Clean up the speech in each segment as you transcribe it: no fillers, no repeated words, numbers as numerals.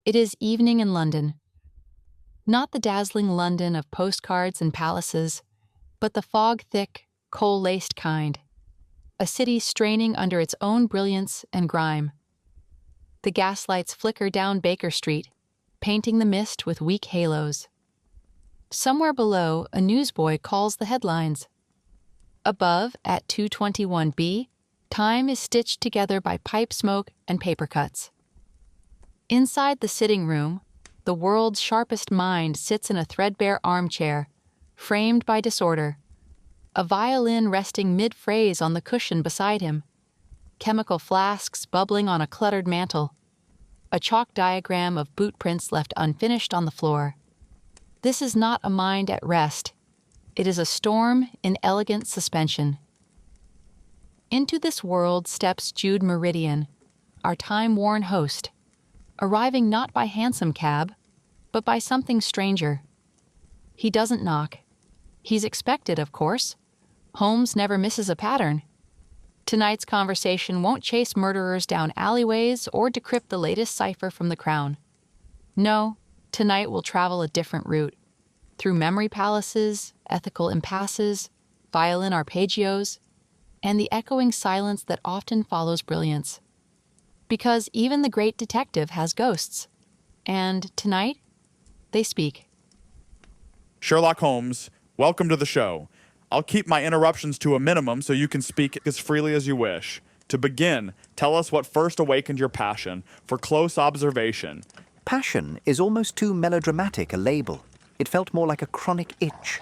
It is evening in London. Not the dazzling London of postcards and palaces, but the fog-thick, coal-laced kind. A city straining under its own brilliance and grime. The gaslights flicker down Baker Street, painting the mist with weak halos. Somewhere below, a newsboy calls the headlines. Above, at 2:21 B, time is stitched together by pipe smoke and paper cuts. Inside the sitting room, the world's sharpest mind sits in a threadbare armchair, framed by disorder, a violin resting mid-phrase on the cushion beside him, chemical flasks bubbling on a cluttered mantel, a chalk diagram of boot prints left unfinished on the floor. This is not a mind at rest. It is a storm in elegant suspension. Into this world steps Jude Meridian, our time-worn host, arriving not by hansom cab, but by something stranger. He doesn't knock. He's expected, of course. Holmes never misses a pattern. Tonight's conversation won't chase murderers down alleyways or decrypt the latest cipher from the Crown. No, tonight we'll travel a different route, through memory palaces, ethical impasses, violin arpeggios, and the echoing silence that often follows brilliance. Because even the great detective has ghosts, and tonight, they speak. Sherlock Holmes, welcome to the show. I'll keep my interruptions to a minimum so you can speak as freely as you wish. To begin, tell us what first awakened your passion for close observation. Passion is almost too melodramatic a label. It felt more like a chronic itch.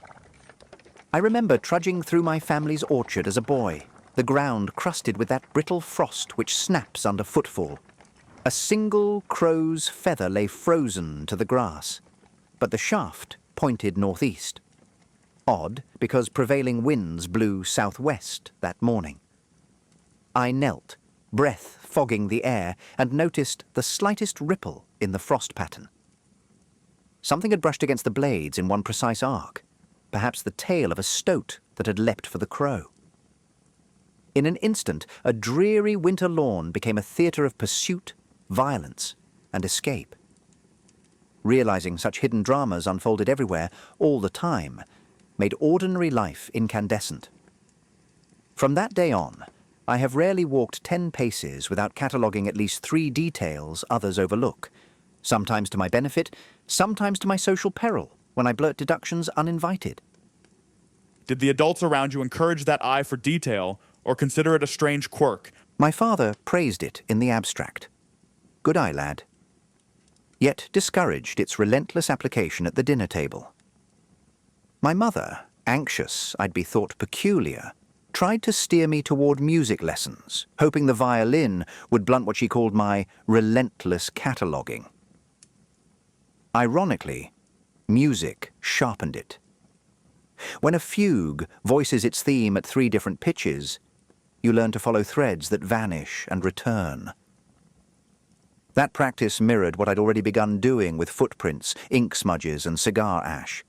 I remember trudging through my family's orchard as a boy, the ground crusted with that brittle frost which snaps under footfall. A single crow's feather lay frozen to the grass, but the shaft pointed northeast. Odd, because prevailing winds blew southwest that morning. I knelt, breath fogging the air, and noticed the slightest ripple in the frost pattern. Something had brushed against the blades in one precise arc, perhaps the tail of a stoat that had leapt for the crow. In an instant, a dreary winter lawn became a theatre of pursuit, violence, and escape. Realizing such hidden dramas unfolded everywhere, all the time, made ordinary life incandescent. From that day on, I have rarely walked 10 paces without cataloguing at least 3 details others overlook, sometimes to my benefit, sometimes to my social peril, when I blurt deductions uninvited. Did the adults around you encourage that eye for detail or consider it a strange quirk? My father praised it in the abstract. Good eye, lad. Yet discouraged its relentless application at the dinner table. My mother, anxious I'd be thought peculiar, tried to steer me toward music lessons, hoping the violin would blunt what she called my relentless cataloguing. Ironically, music sharpened it. When a fugue voices its theme at 3 different pitches, you learn to follow threads that vanish and return. That practice mirrored what I'd already begun doing with footprints, ink smudges, and cigar ash.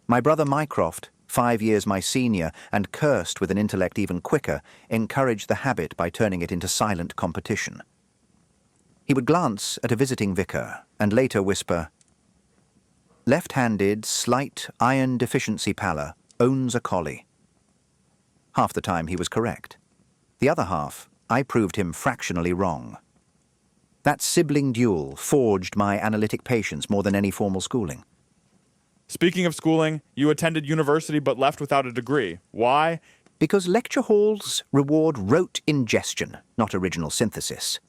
My brother Mycroft, 5 years my senior and cursed with an intellect even quicker, encouraged the habit by turning it into silent competition. He would glance at a visiting vicar and later whisper, "Left-handed, slight iron deficiency pallor owns a collie." Half the time he was correct. The other half, I proved him fractionally wrong. That sibling duel forged my analytic patience more than any formal schooling. Speaking of schooling, you attended university but left without a degree. Why? Because lecture halls reward rote ingestion, not original synthesis.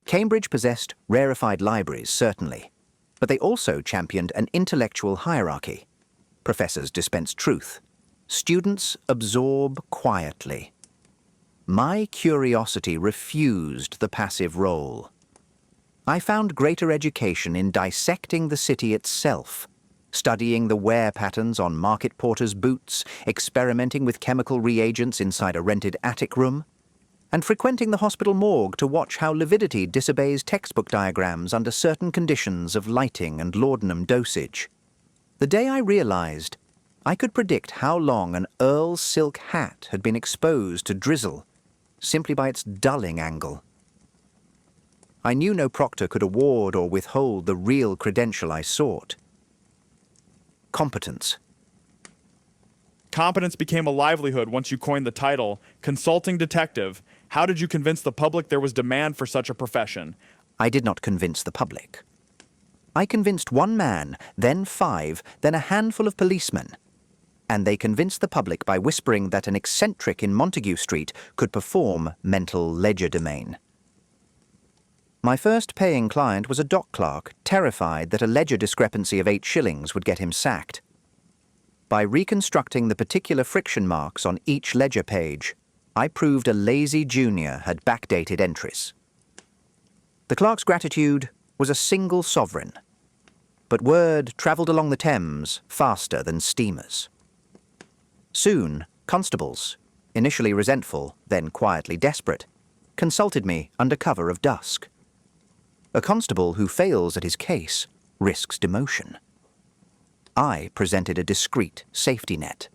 Cambridge possessed rarefied libraries, certainly, but they also championed an intellectual hierarchy. Professors dispense truth. Students absorb quietly. My curiosity refused the passive role. I found greater education in dissecting the city itself, studying the wear patterns on market porters' boots, experimenting with chemical reagents inside a rented attic room, and frequenting the hospital morgue to watch how lividity disobeys textbook diagrams under certain conditions of lighting and laudanum dosage. The day I realized I could predict how long an Earl's silk hat had been exposed to drizzle simply by its dulling angle. I knew no proctor could award or withhold the real credential I sought. Competence. Competence became a livelihood once you coined the title consulting detective. How did you convince the public there was demand for such a profession? I did not convince the public. I convinced one man, then 5, then a handful of policemen. And they convinced the public by whispering that an eccentric in Montague Street could perform mental legerdemain. My first paying client was a dock clerk, terrified that a ledger discrepancy of 8 shillings would get him sacked. By reconstructing the particular friction marks on each ledger page, I proved a lazy junior had backdated entries. The clerk's gratitude was a single sovereign, but word travelled along the Thames faster than steamers. Soon, constables, initially resentful, then quietly desperate, consulted me under cover of dusk. A constable who fails at his case risks demotion. I presented a discreet safety net.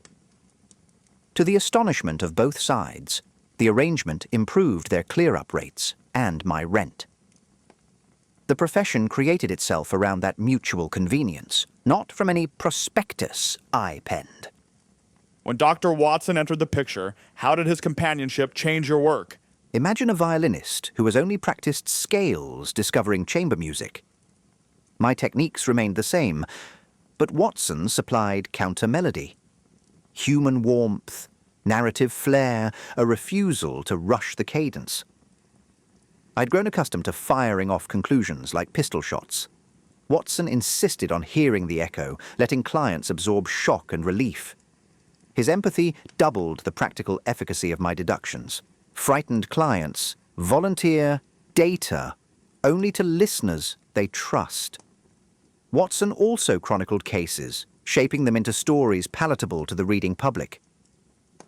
To the astonishment of both sides, the arrangement improved their clear-up rates and my rent. The profession created itself around that mutual convenience, not from any prospectus I penned. When Dr. Watson entered the picture, how did his companionship change your work? Imagine a violinist who has only practiced scales discovering chamber music. My techniques remained the same, but Watson supplied counter-melody. Human warmth, narrative flair, a refusal to rush the cadence. I'd grown accustomed to firing off conclusions like pistol shots. Watson insisted on hearing the echo, letting clients absorb shock and relief. His empathy doubled the practical efficacy of my deductions. Frightened clients volunteer data only to listeners they trust. Watson also chronicled cases, shaping them into stories palatable to the reading public.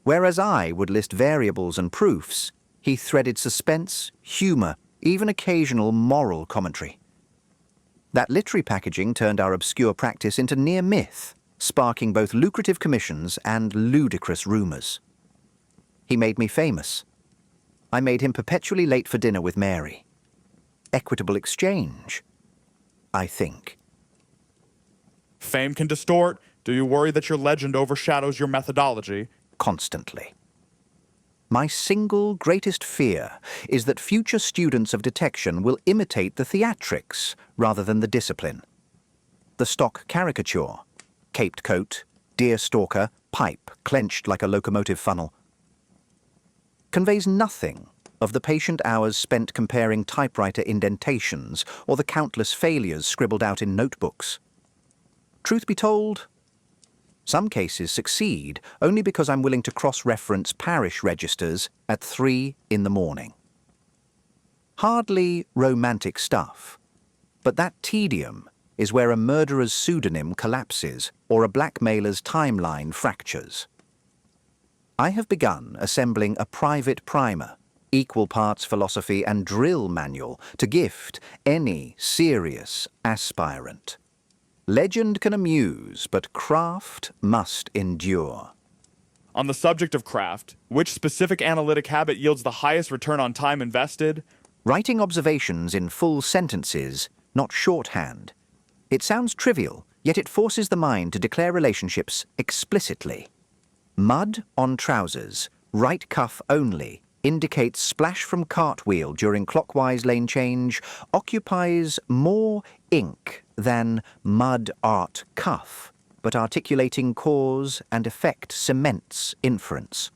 Whereas I would list variables and proofs, he threaded suspense, humour, even occasional moral commentary. That literary packaging turned our obscure practice into near myth, sparking both lucrative commissions and ludicrous rumours. He made me famous. I made him perpetually late for dinner with Mary. Equitable exchange, I think. Fame can distort. Do you worry that your legend overshadows your methodology? Constantly. My single greatest fear is that future students of detection will imitate the theatrics rather than the discipline. The stock caricature, caped coat, deer stalker, pipe clenched like a locomotive funnel, conveys nothing of the patient hours spent comparing typewriter indentations or the countless failures scribbled out in notebooks. Truth be told, some cases succeed only because I'm willing to cross-reference parish registers at 3 in the morning. Hardly romantic stuff, but that tedium is where a murderer's pseudonym collapses or a blackmailer's timeline fractures. I have begun assembling a private primer, equal parts philosophy and drill manual, to gift any serious aspirant. Legend can amuse, but craft must endure. On the subject of craft, which specific analytic habit yields the highest return on time invested? Writing observations in full sentences, not shorthand. It sounds trivial, yet it forces the mind to declare relationships explicitly. Mud on trousers, right cuff only, indicates splash from cartwheel during clockwise lane change, occupies more ink than mud art cuff, but articulating cause and effect cements inference.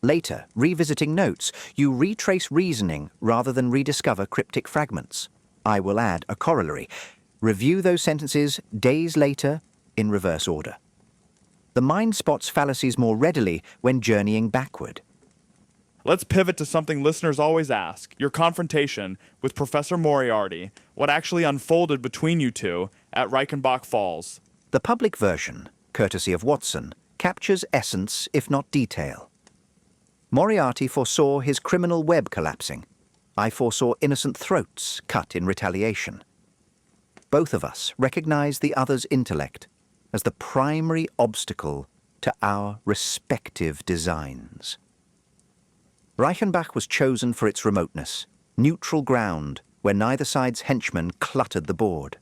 Later, revisiting notes, you retrace reasoning rather than rediscover cryptic fragments. I will add a corollary. Review those sentences days later in reverse order. The mind spots fallacies more readily when journeying backward. Let's pivot to something listeners always ask, your confrontation with Professor Moriarty, what actually unfolded between you two at Reichenbach Falls. The public version, courtesy of Watson, captures essence if not detail. Moriarty foresaw his criminal web collapsing. I foresaw innocent throats cut in retaliation. Both of us recognized the other's intellect as the primary obstacle to our respective designs. Reichenbach was chosen for its remoteness, neutral ground, where neither side's henchmen cluttered the board.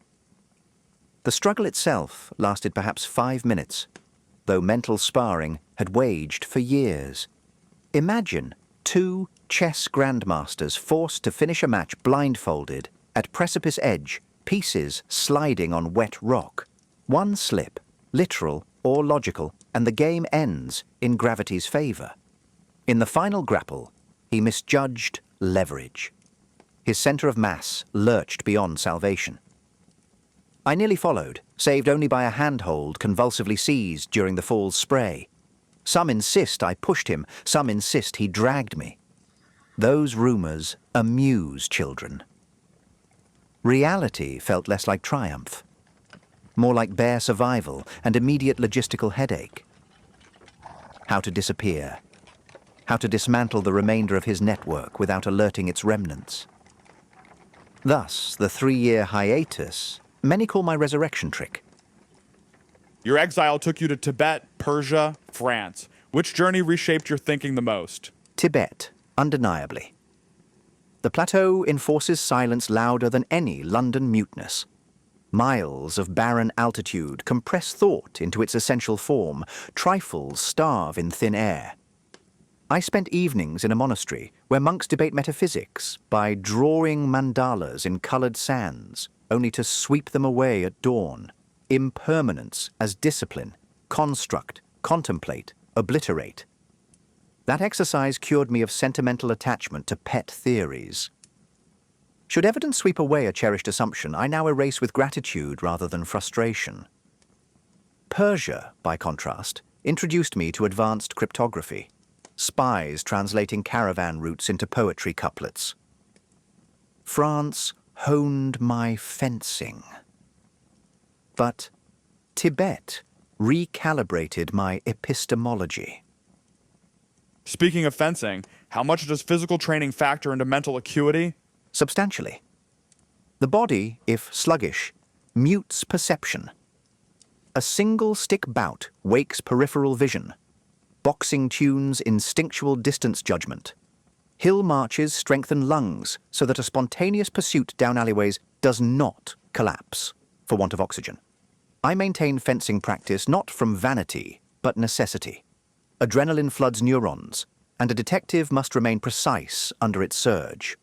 The struggle itself lasted perhaps 5 minutes, though mental sparring had waged for years. Imagine 2 chess grandmasters forced to finish a match blindfolded, at precipice edge, pieces sliding on wet rock. One slip, literal or logical, and the game ends in gravity's favor. In the final grapple, he misjudged leverage. His center of mass lurched beyond salvation. I nearly followed, saved only by a handhold convulsively seized during the fall's spray. Some insist I pushed him, some insist he dragged me. Those rumors amuse children. Reality felt less like triumph, more like bare survival and immediate logistical headache. How to disappear, how to dismantle the remainder of his network without alerting its remnants. Thus, the 3-year hiatus many call my resurrection trick. Your exile took you to Tibet, Persia, France. Which journey reshaped your thinking the most? Tibet, undeniably. The plateau enforces silence louder than any London muteness. Miles of barren altitude compress thought into its essential form. Trifles starve in thin air. I spent evenings in a monastery where monks debate metaphysics by drawing mandalas in colored sands, only to sweep them away at dawn. Impermanence as discipline, construct, contemplate, obliterate. That exercise cured me of sentimental attachment to pet theories. Should evidence sweep away a cherished assumption, I now erase with gratitude rather than frustration. Persia, by contrast, introduced me to advanced cryptography. Spies translating caravan routes into poetry couplets. France honed my fencing. But Tibet recalibrated my epistemology. Speaking of fencing, how much does physical training factor into mental acuity? Substantially. The body, if sluggish, mutes perception. A single stick bout wakes peripheral vision. Boxing tunes instinctual distance judgment. Hill marches strengthen lungs so that a spontaneous pursuit down alleyways does not collapse for want of oxygen. I maintain fencing practice not from vanity, but necessity. Adrenaline floods neurons, and a detective must remain precise under its surge.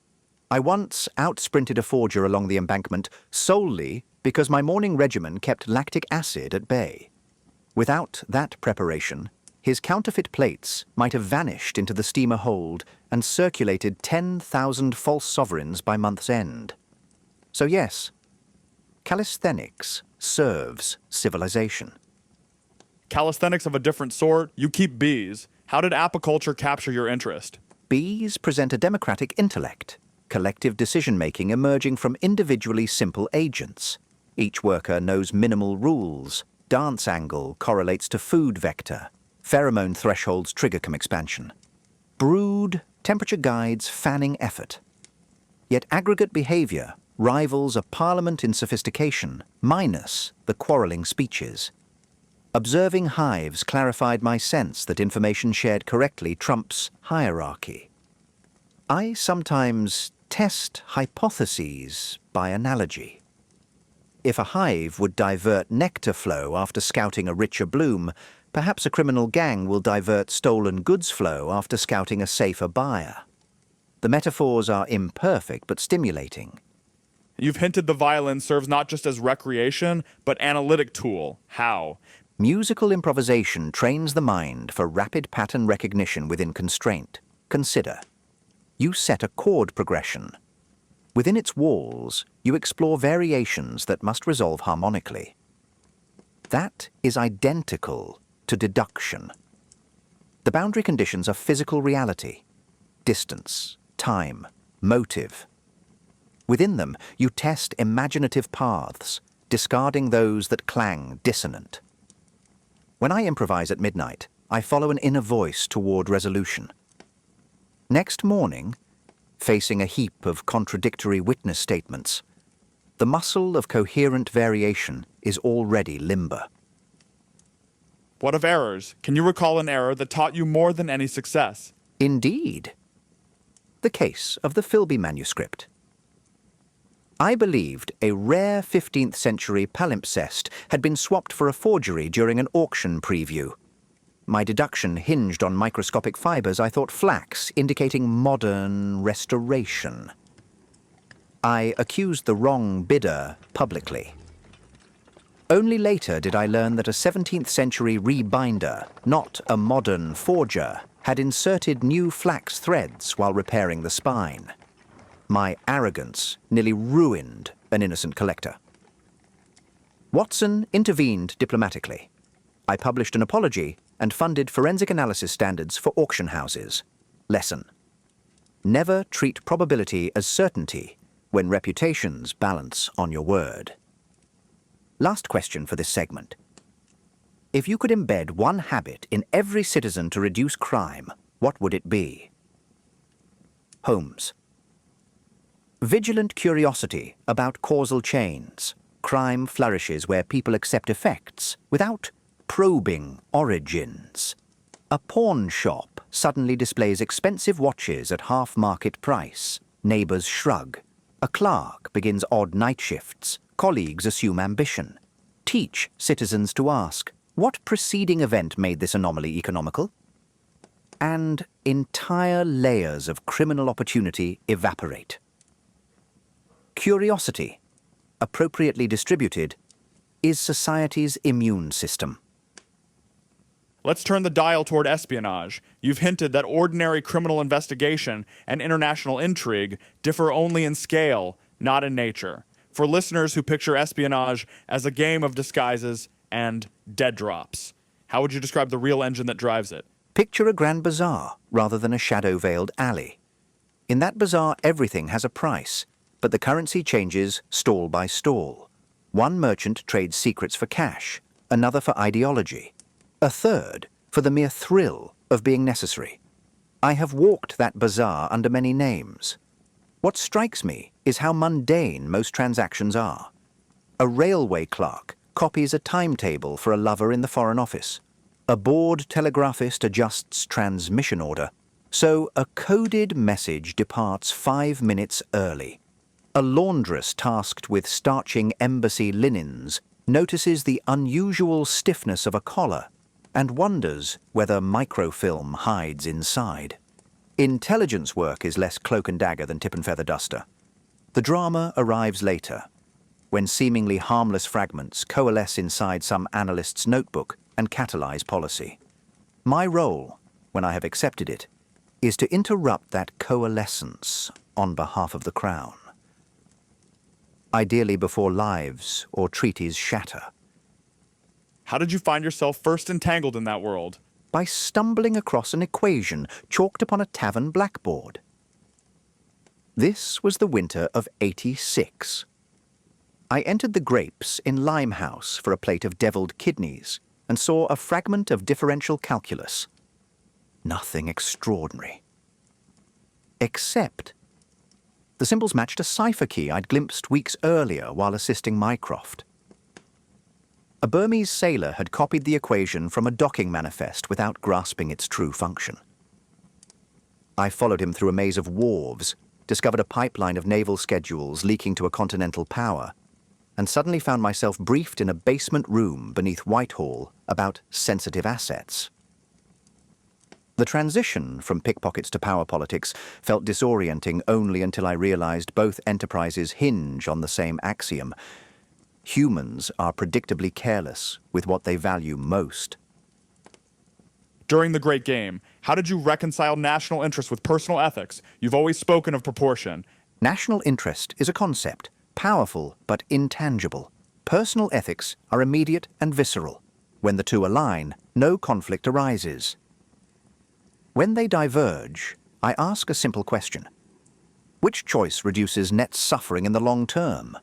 I once outsprinted a forger along the embankment solely because my morning regimen kept lactic acid at bay. Without that preparation, his counterfeit plates might have vanished into the steamer hold and circulated 10,000 false sovereigns by month's end. So yes, calisthenics serves civilization. Calisthenics of a different sort, you keep bees. How did apiculture capture your interest? Bees present a democratic intellect, collective decision-making emerging from individually simple agents. Each worker knows minimal rules. Dance angle correlates to food vector. Pheromone thresholds trigger expansion. Brood temperature guides fanning effort. Yet aggregate behavior rivals a parliament in sophistication, minus the quarreling speeches. Observing hives clarified my sense that information shared correctly trumps hierarchy. I sometimes test hypotheses by analogy. If a hive would divert nectar flow after scouting a richer bloom, perhaps a criminal gang will divert stolen goods flow after scouting a safer buyer. The metaphors are imperfect but stimulating. You've hinted the violin serves not just as recreation, but analytic tool. How? Musical improvisation trains the mind for rapid pattern recognition within constraint. Consider. You set a chord progression. Within its walls, you explore variations that must resolve harmonically. That is identical to deduction. The boundary conditions are physical reality, distance, time, motive. Within them, you test imaginative paths, discarding those that clang dissonant. When I improvise at midnight, I follow an inner voice toward resolution. Next morning, facing a heap of contradictory witness statements, the muscle of coherent variation is already limber. What of errors? Can you recall an error that taught you more than any success? Indeed. The case of the Philby manuscript. I believed a rare 15th century palimpsest had been swapped for a forgery during an auction preview. My deduction hinged on microscopic fibers I thought flax, indicating modern restoration. I accused the wrong bidder publicly. Only later did I learn that a 17th century rebinder, not a modern forger, had inserted new flax threads while repairing the spine. My arrogance nearly ruined an innocent collector. Watson intervened diplomatically. I published an apology and funded forensic analysis standards for auction houses. Lesson: never treat probability as certainty when reputations balance on your word. Last question for this segment. If you could embed one habit in every citizen to reduce crime, what would it be? Holmes. Vigilant curiosity about causal chains. Crime flourishes where people accept effects without probing origins. A pawn shop suddenly displays expensive watches at half-market price. Neighbors shrug. A clerk begins odd night shifts. Colleagues assume ambition. Teach citizens to ask, what preceding event made this anomaly economical? And entire layers of criminal opportunity evaporate. Curiosity, appropriately distributed, is society's immune system. Let's turn the dial toward espionage. You've hinted that ordinary criminal investigation and international intrigue differ only in scale, not in nature. For listeners who picture espionage as a game of disguises and dead drops, how would you describe the real engine that drives it? Picture a grand bazaar rather than a shadow-veiled alley. In that bazaar, everything has a price, but the currency changes stall by stall. One merchant trades secrets for cash, another for ideology, a third for the mere thrill of being necessary. I have walked that bazaar under many names. What strikes me is how mundane most transactions are. A railway clerk copies a timetable for a lover in the Foreign Office. A bored telegraphist adjusts transmission order. So a coded message departs 5 minutes early. A laundress tasked with starching embassy linens notices the unusual stiffness of a collar and wonders whether microfilm hides inside. Intelligence work is less cloak and dagger than tip and feather duster. The drama arrives later, when seemingly harmless fragments coalesce inside some analyst's notebook and catalyze policy. My role, when I have accepted it, is to interrupt that coalescence on behalf of the Crown. Ideally before lives or treaties shatter. How did you find yourself first entangled in that world? By stumbling across an equation chalked upon a tavern blackboard. This was the winter of '86. I entered the Grapes in Limehouse for a plate of deviled kidneys and saw a fragment of differential calculus. Nothing extraordinary. Except the symbols matched a cipher key I'd glimpsed weeks earlier while assisting Mycroft. A Burmese sailor had copied the equation from a docking manifest without grasping its true function. I followed him through a maze of wharves, discovered a pipeline of naval schedules leaking to a continental power, and suddenly found myself briefed in a basement room beneath Whitehall about sensitive assets. The transition from pickpockets to power politics felt disorienting only until I realized both enterprises hinge on the same axiom. Humans are predictably careless with what they value most. During the Great Game, how did you reconcile national interest with personal ethics? You've always spoken of proportion. National interest is a concept, powerful but intangible. Personal ethics are immediate and visceral. When the two align, no conflict arises. When they diverge, I ask a simple question. Which choice reduces net suffering in the long term?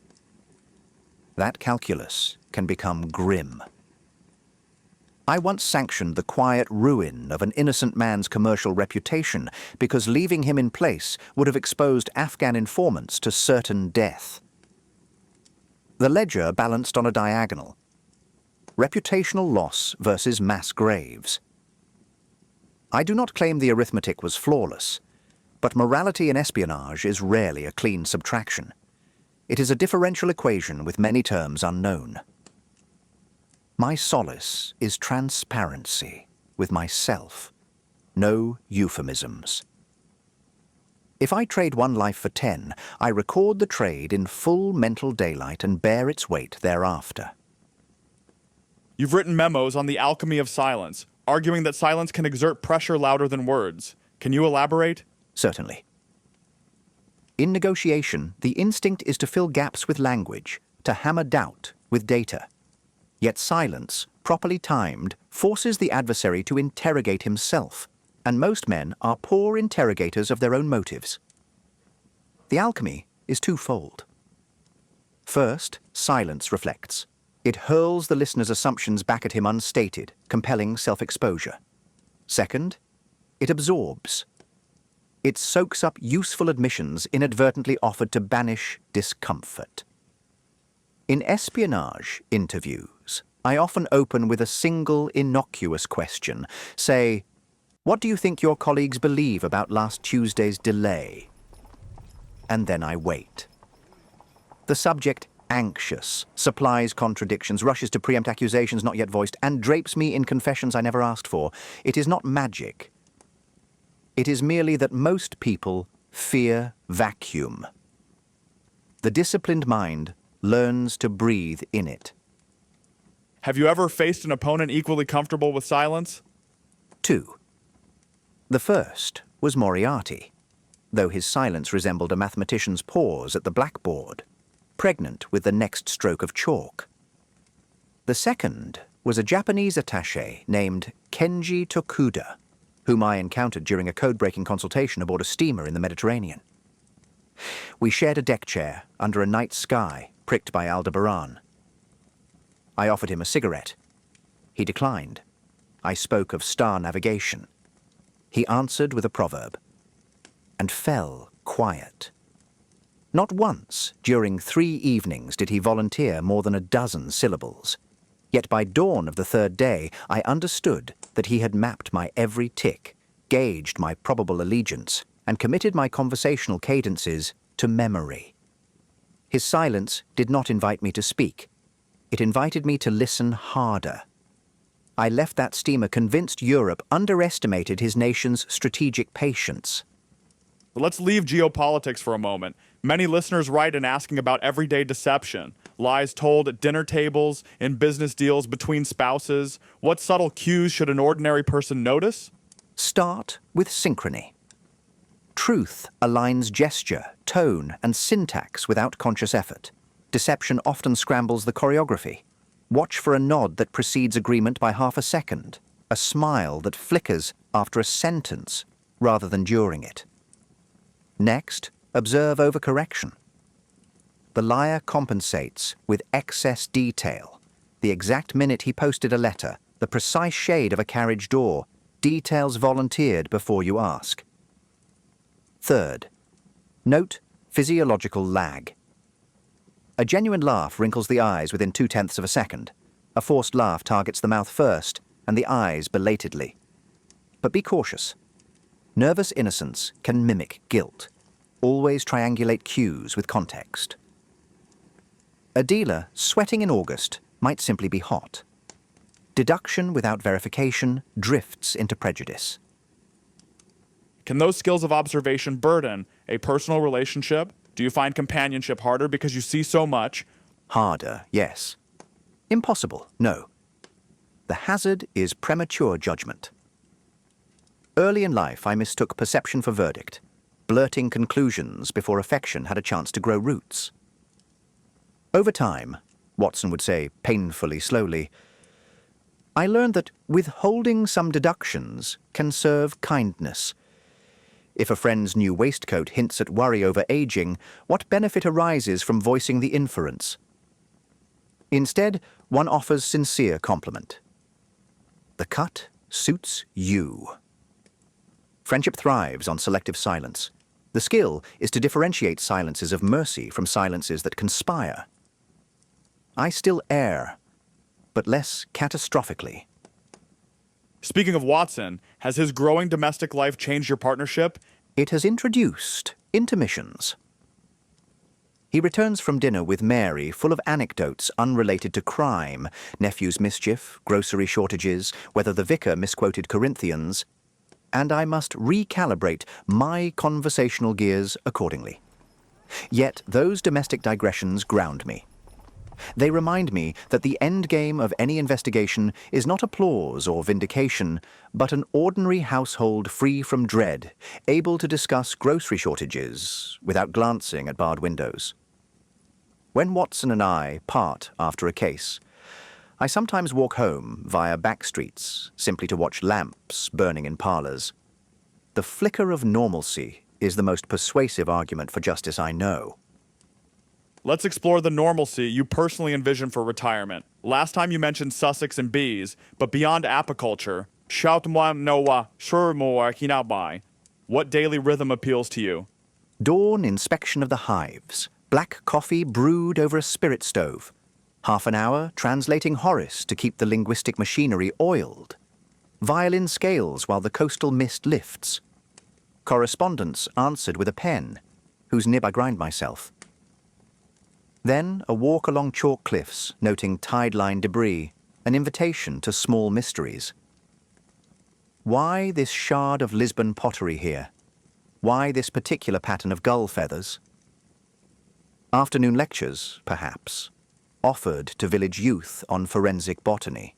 That calculus can become grim. I once sanctioned the quiet ruin of an innocent man's commercial reputation because leaving him in place would have exposed Afghan informants to certain death. The ledger balanced on a diagonal. Reputational loss versus mass graves. I do not claim the arithmetic was flawless, but morality in espionage is rarely a clean subtraction. It is a differential equation with many terms unknown. My solace is transparency with myself. No euphemisms. If I trade one life for 10, I record the trade in full mental daylight and bear its weight thereafter. You've written memos on the alchemy of silence, arguing that silence can exert pressure louder than words. Can you elaborate? Certainly. In negotiation, the instinct is to fill gaps with language, to hammer doubt with data. Yet silence, properly timed, forces the adversary to interrogate himself, and most men are poor interrogators of their own motives. The alchemy is twofold. First, silence reflects. It hurls the listener's assumptions back at him unstated, compelling self-exposure. Second, it absorbs. It soaks up useful admissions inadvertently offered to banish discomfort. In espionage interviews, I often open with a single innocuous question. Say, "What do you think your colleagues believe about last Tuesday's delay?" And then I wait. The subject, anxious, supplies contradictions, rushes to preempt accusations not yet voiced, and drapes me in confessions I never asked for. It is not magic. It is merely that most people fear vacuum. The disciplined mind learns to breathe in it. Have you ever faced an opponent equally comfortable with silence? 2. The first was Moriarty, though his silence resembled a mathematician's pause at the blackboard, pregnant with the next stroke of chalk. The second was a Japanese attaché named Kenji Tokuda, whom I encountered during a code-breaking consultation aboard a steamer in the Mediterranean. We shared a deck chair under a night sky pricked by Aldebaran. I offered him a cigarette. He declined. I spoke of star navigation. He answered with a proverb, and fell quiet. Not once during 3 evenings did he volunteer more than a dozen syllables. Yet by dawn of the third day, I understood that he had mapped my every tick, gauged my probable allegiance, and committed my conversational cadences to memory. His silence did not invite me to speak. It invited me to listen harder. I left that steamer convinced Europe underestimated his nation's strategic patience. Let's leave geopolitics for a moment. Many listeners write in asking about everyday deception, lies told at dinner tables, in business deals between spouses. What subtle cues should an ordinary person notice? Start with synchrony. Truth aligns gesture, tone, and syntax without conscious effort. Deception often scrambles the choreography. Watch for a nod that precedes agreement by half a second, a smile that flickers after a sentence rather than during it. Next, observe overcorrection. The liar compensates with excess detail. The exact minute he posted a letter, the precise shade of a carriage door, details volunteered before you ask. Third, note physiological lag. A genuine laugh wrinkles the eyes within 0.2 of a second. A forced laugh targets the mouth first and the eyes belatedly. But be cautious. Nervous innocence can mimic guilt. Always triangulate cues with context. A dealer sweating in August might simply be hot. Deduction without verification drifts into prejudice. Can those skills of observation burden a personal relationship? Do you find companionship harder because you see so much? Harder, yes. Impossible, no. The hazard is premature judgment. Early in life, I mistook perception for verdict, blurting conclusions before affection had a chance to grow roots. Over time, Watson would say painfully slowly, I learned that withholding some deductions can serve kindness. If a friend's new waistcoat hints at worry over aging, what benefit arises from voicing the inference? Instead, one offers sincere compliment. The cut suits you. Friendship thrives on selective silence. The skill is to differentiate silences of mercy from silences that conspire. I still err, but less catastrophically. Speaking of Watson, has his growing domestic life changed your partnership? It has introduced intermissions. He returns from dinner with Mary, full of anecdotes unrelated to crime, nephew's mischief, grocery shortages, whether the vicar misquoted Corinthians, and I must recalibrate my conversational gears accordingly. Yet those domestic digressions ground me. They remind me that the end game of any investigation is not applause or vindication, but an ordinary household free from dread, able to discuss grocery shortages without glancing at barred windows. When Watson and I part after a case, I sometimes walk home via back streets simply to watch lamps burning in parlours. The flicker of normalcy is the most persuasive argument for justice I know. Let's explore the normalcy you personally envision for retirement. Last time you mentioned Sussex and bees, but beyond apiculture, what daily rhythm appeals to you? Dawn inspection of the hives, black coffee brewed over a spirit stove, half an hour translating Horace to keep the linguistic machinery oiled, violin scales while the coastal mist lifts, correspondence answered with a pen, whose nib I grind myself. Then a walk along chalk cliffs, noting tide-line debris, an invitation to small mysteries. Why this shard of Lisbon pottery here? Why this particular pattern of gull feathers? Afternoon lectures, perhaps, offered to village youth on forensic botany.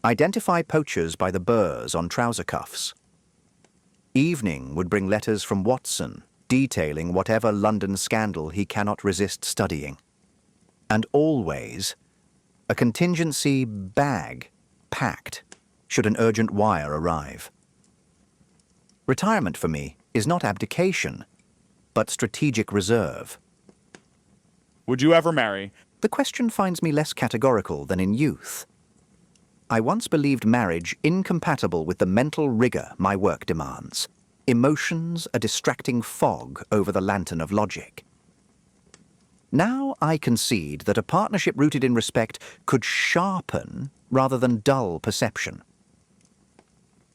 Identify poachers by the burrs on trouser cuffs. Evening would bring letters from Watson, detailing whatever London scandal he cannot resist studying. And always, a contingency bag packed should an urgent wire arrive. Retirement for me is not abdication, but strategic reserve. Would you ever marry? The question finds me less categorical than in youth. I once believed marriage incompatible with the mental rigor my work demands. Emotions a distracting fog over the lantern of logic. Now I concede that a partnership rooted in respect could sharpen rather than dull perception.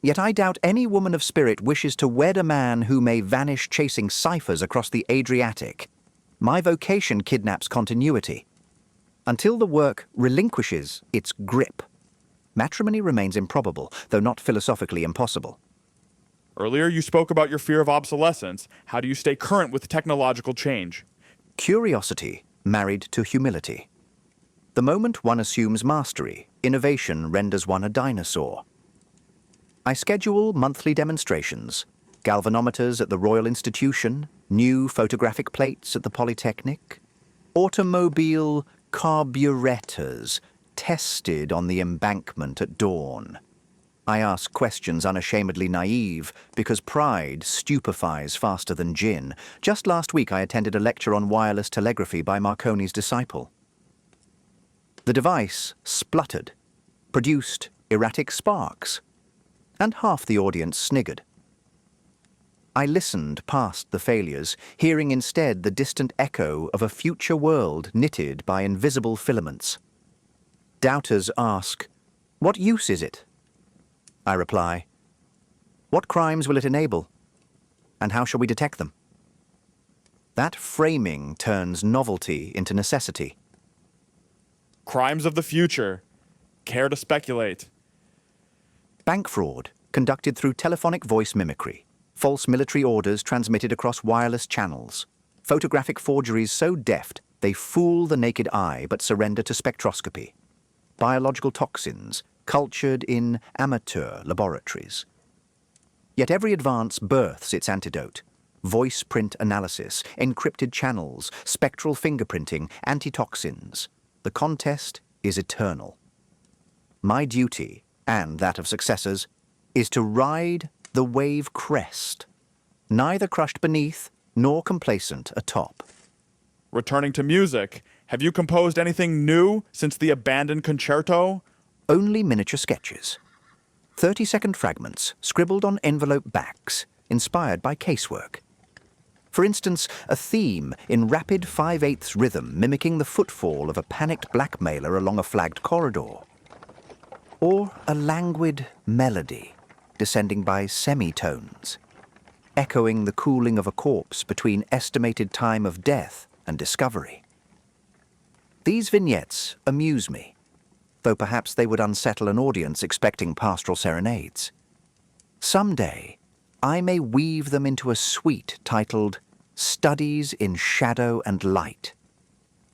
Yet I doubt any woman of spirit wishes to wed a man who may vanish chasing ciphers across the Adriatic. My vocation kidnaps continuity. Until the work relinquishes its grip, matrimony remains improbable, though not philosophically impossible. Earlier you spoke about your fear of obsolescence. How do you stay current with technological change? Curiosity married to humility. The moment one assumes mastery, innovation renders one a dinosaur. I schedule monthly demonstrations, galvanometers at the Royal Institution, new photographic plates at the Polytechnic, automobile carburetors tested on the embankment at dawn. I ask questions unashamedly naive because pride stupefies faster than gin. Just last week I attended a lecture on wireless telegraphy by Marconi's disciple. The device spluttered, produced erratic sparks, and half the audience sniggered. I listened past the failures, hearing instead the distant echo of a future world knitted by invisible filaments. Doubters ask, "What use is it?" I reply, "What crimes will it enable? And how shall we detect them?" That framing turns novelty into necessity. Crimes of the future. Care to speculate? Bank fraud conducted through telephonic voice mimicry, false military orders transmitted across wireless channels, photographic forgeries so deft they fool the naked eye but surrender to spectroscopy, biological toxins cultured in amateur laboratories. Yet every advance births its antidote. Voice print analysis, encrypted channels, spectral fingerprinting, antitoxins. The contest is eternal. My duty, and that of successors, is to ride the wave crest, neither crushed beneath nor complacent atop. Returning to music, have you composed anything new since the abandoned concerto? Only miniature sketches. 30-second fragments scribbled on envelope backs, inspired by casework. For instance, a theme in rapid 5/8 rhythm mimicking the footfall of a panicked blackmailer along a flagged corridor. Or a languid melody descending by semitones, echoing the cooling of a corpse between estimated time of death and discovery. These vignettes amuse me, though perhaps they would unsettle an audience expecting pastoral serenades. Someday, I may weave them into a suite titled Studies in Shadow and Light,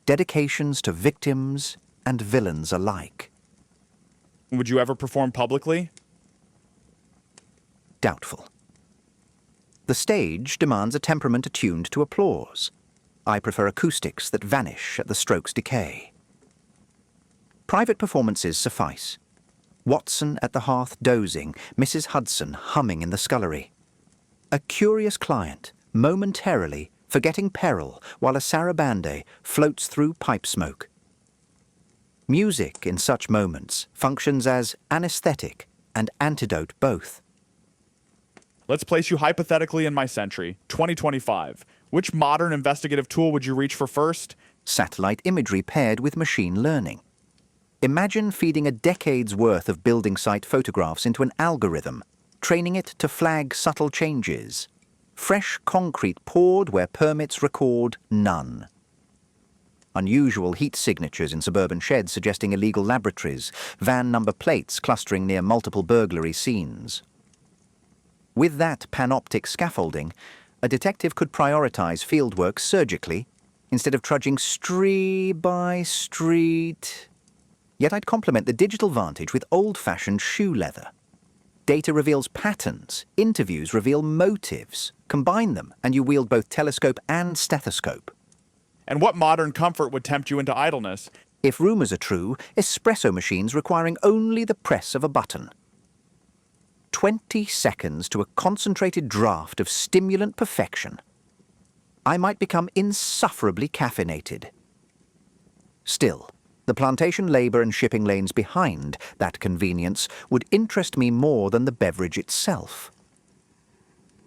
dedications to victims and villains alike. Would you ever perform publicly? Doubtful. The stage demands a temperament attuned to applause. I prefer acoustics that vanish at the stroke's decay. Private performances suffice. Watson at the hearth dozing, Mrs. Hudson humming in the scullery. A curious client, momentarily forgetting peril while a sarabande floats through pipe smoke. Music in such moments functions as anesthetic and antidote both. Let's place you hypothetically in my century, 2025. Which modern investigative tool would you reach for first? Satellite imagery paired with machine learning. Imagine feeding a decade's worth of building site photographs into an algorithm, training it to flag subtle changes. Fresh concrete poured where permits record none. Unusual heat signatures in suburban sheds suggesting illegal laboratories, van number plates clustering near multiple burglary scenes. With that panoptic scaffolding, a detective could prioritize fieldwork surgically instead of trudging street by street. Yet I'd complement the digital vantage with old-fashioned shoe leather. Data reveals patterns, interviews reveal motives. Combine them, and you wield both telescope and stethoscope. And what modern comfort would tempt you into idleness? If rumors are true, espresso machines requiring only the press of a button. 20 seconds to a concentrated draft of stimulant perfection. I might become insufferably caffeinated. Still, the plantation labor and shipping lanes behind that convenience would interest me more than the beverage itself.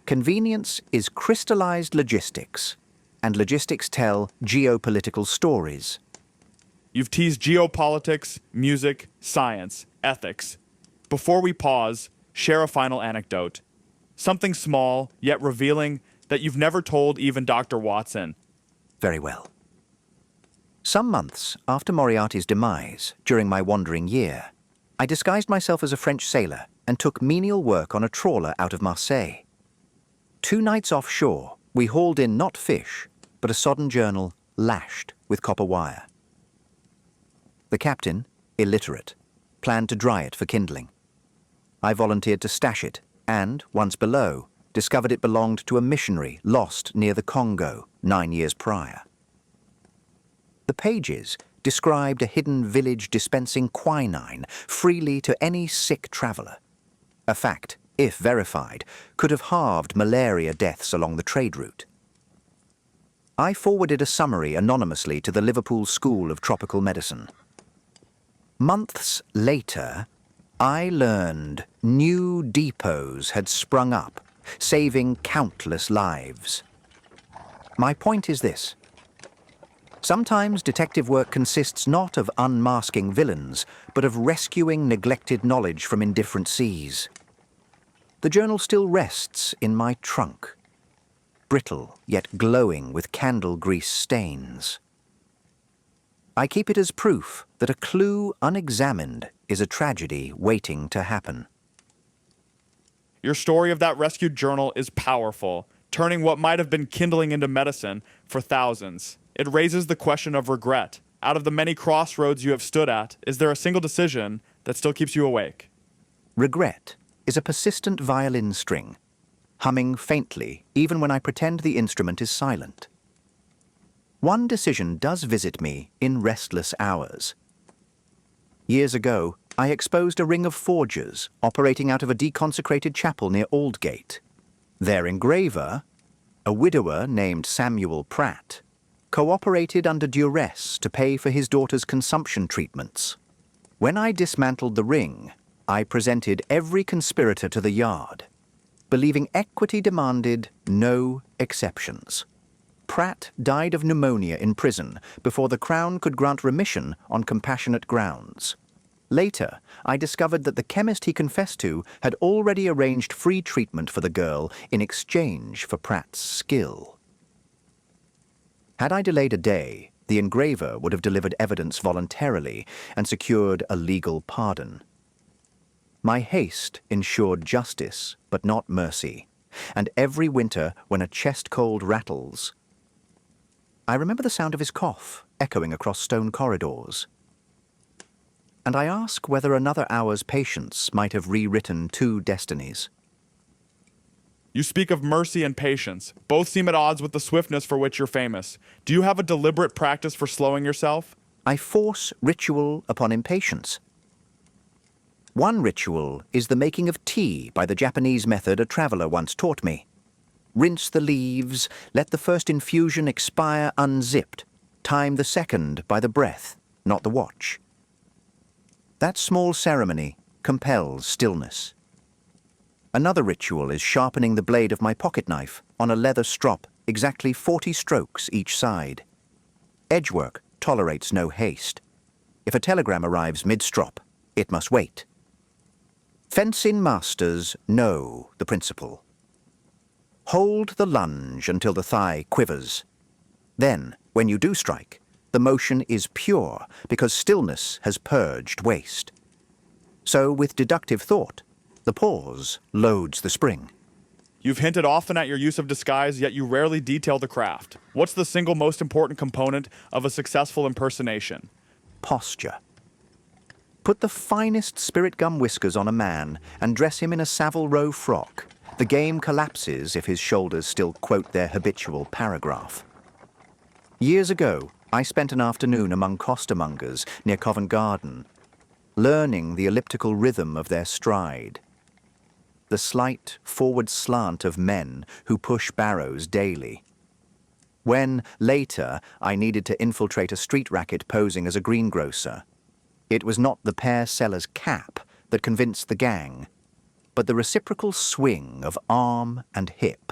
Convenience is crystallized logistics, and logistics tell geopolitical stories. You've teased geopolitics, music, science, ethics. Before we pause, share a final anecdote. Something small, yet revealing, that you've never told even Dr. Watson. Very well. Some months after Moriarty's demise, during my wandering year, I disguised myself as a French sailor and took menial work on a trawler out of Marseille. 2 nights offshore, we hauled in not fish, but a sodden journal lashed with copper wire. The captain, illiterate, planned to dry it for kindling. I volunteered to stash it and, once below, discovered it belonged to a missionary lost near the Congo 9 years prior. The pages described a hidden village dispensing quinine freely to any sick traveller. A fact, if verified, could have halved malaria deaths along the trade route. I forwarded a summary anonymously to the Liverpool School of Tropical Medicine. Months later, I learned new depots had sprung up, saving countless lives. My point is this. Sometimes detective work consists not of unmasking villains, but of rescuing neglected knowledge from indifferent seas. The journal still rests in my trunk, brittle yet glowing with candle grease stains. I keep it as proof that a clue unexamined is a tragedy waiting to happen. Your story of that rescued journal is powerful, turning what might have been kindling into medicine for thousands. It raises the question of regret. Out of the many crossroads you have stood at, is there a single decision that still keeps you awake? Regret is a persistent violin string, humming faintly even when I pretend the instrument is silent. One decision does visit me in restless hours. Years ago, I exposed a ring of forgers operating out of a deconsecrated chapel near Aldgate. Their engraver, a widower named Samuel Pratt, cooperated under duress to pay for his daughter's consumption treatments. When I dismantled the ring, I presented every conspirator to the yard, believing equity demanded no exceptions. Pratt died of pneumonia in prison before the Crown could grant remission on compassionate grounds. Later, I discovered that the chemist he confessed to had already arranged free treatment for the girl in exchange for Pratt's skill. Had I delayed a day, the engraver would have delivered evidence voluntarily and secured a legal pardon. My haste ensured justice, but not mercy, and every winter when a chest cold rattles, I remember the sound of his cough echoing across stone corridors. And I ask whether another hour's patience might have rewritten two destinies. You speak of mercy and patience. Both seem at odds with the swiftness for which you're famous. Do you have a deliberate practice for slowing yourself? I force ritual upon impatience. One ritual is the making of tea by the Japanese method a traveller once taught me. Rinse the leaves, let the first infusion expire unzipped, time the second by the breath, not the watch. That small ceremony compels stillness. Another ritual is sharpening the blade of my pocket knife on a leather strop, exactly 40 strokes each side. Edgework tolerates no haste. If a telegram arrives mid-strop, it must wait. Fencing masters know the principle. Hold the lunge until the thigh quivers. Then, when you do strike, the motion is pure because stillness has purged waste. So with deductive thought, the pause loads the spring. You've hinted often at your use of disguise, yet you rarely detail the craft. What's the single most important component of a successful impersonation? Posture. Put the finest spirit gum whiskers on a man and dress him in a Savile Row frock. The game collapses if his shoulders still quote their habitual paragraph. Years ago, I spent an afternoon among costermongers near Covent Garden, learning the elliptical rhythm of their stride. The slight forward slant of men who push barrows daily. When, later, I needed to infiltrate a street racket posing as a greengrocer, it was not the pear seller's cap that convinced the gang, but the reciprocal swing of arm and hip.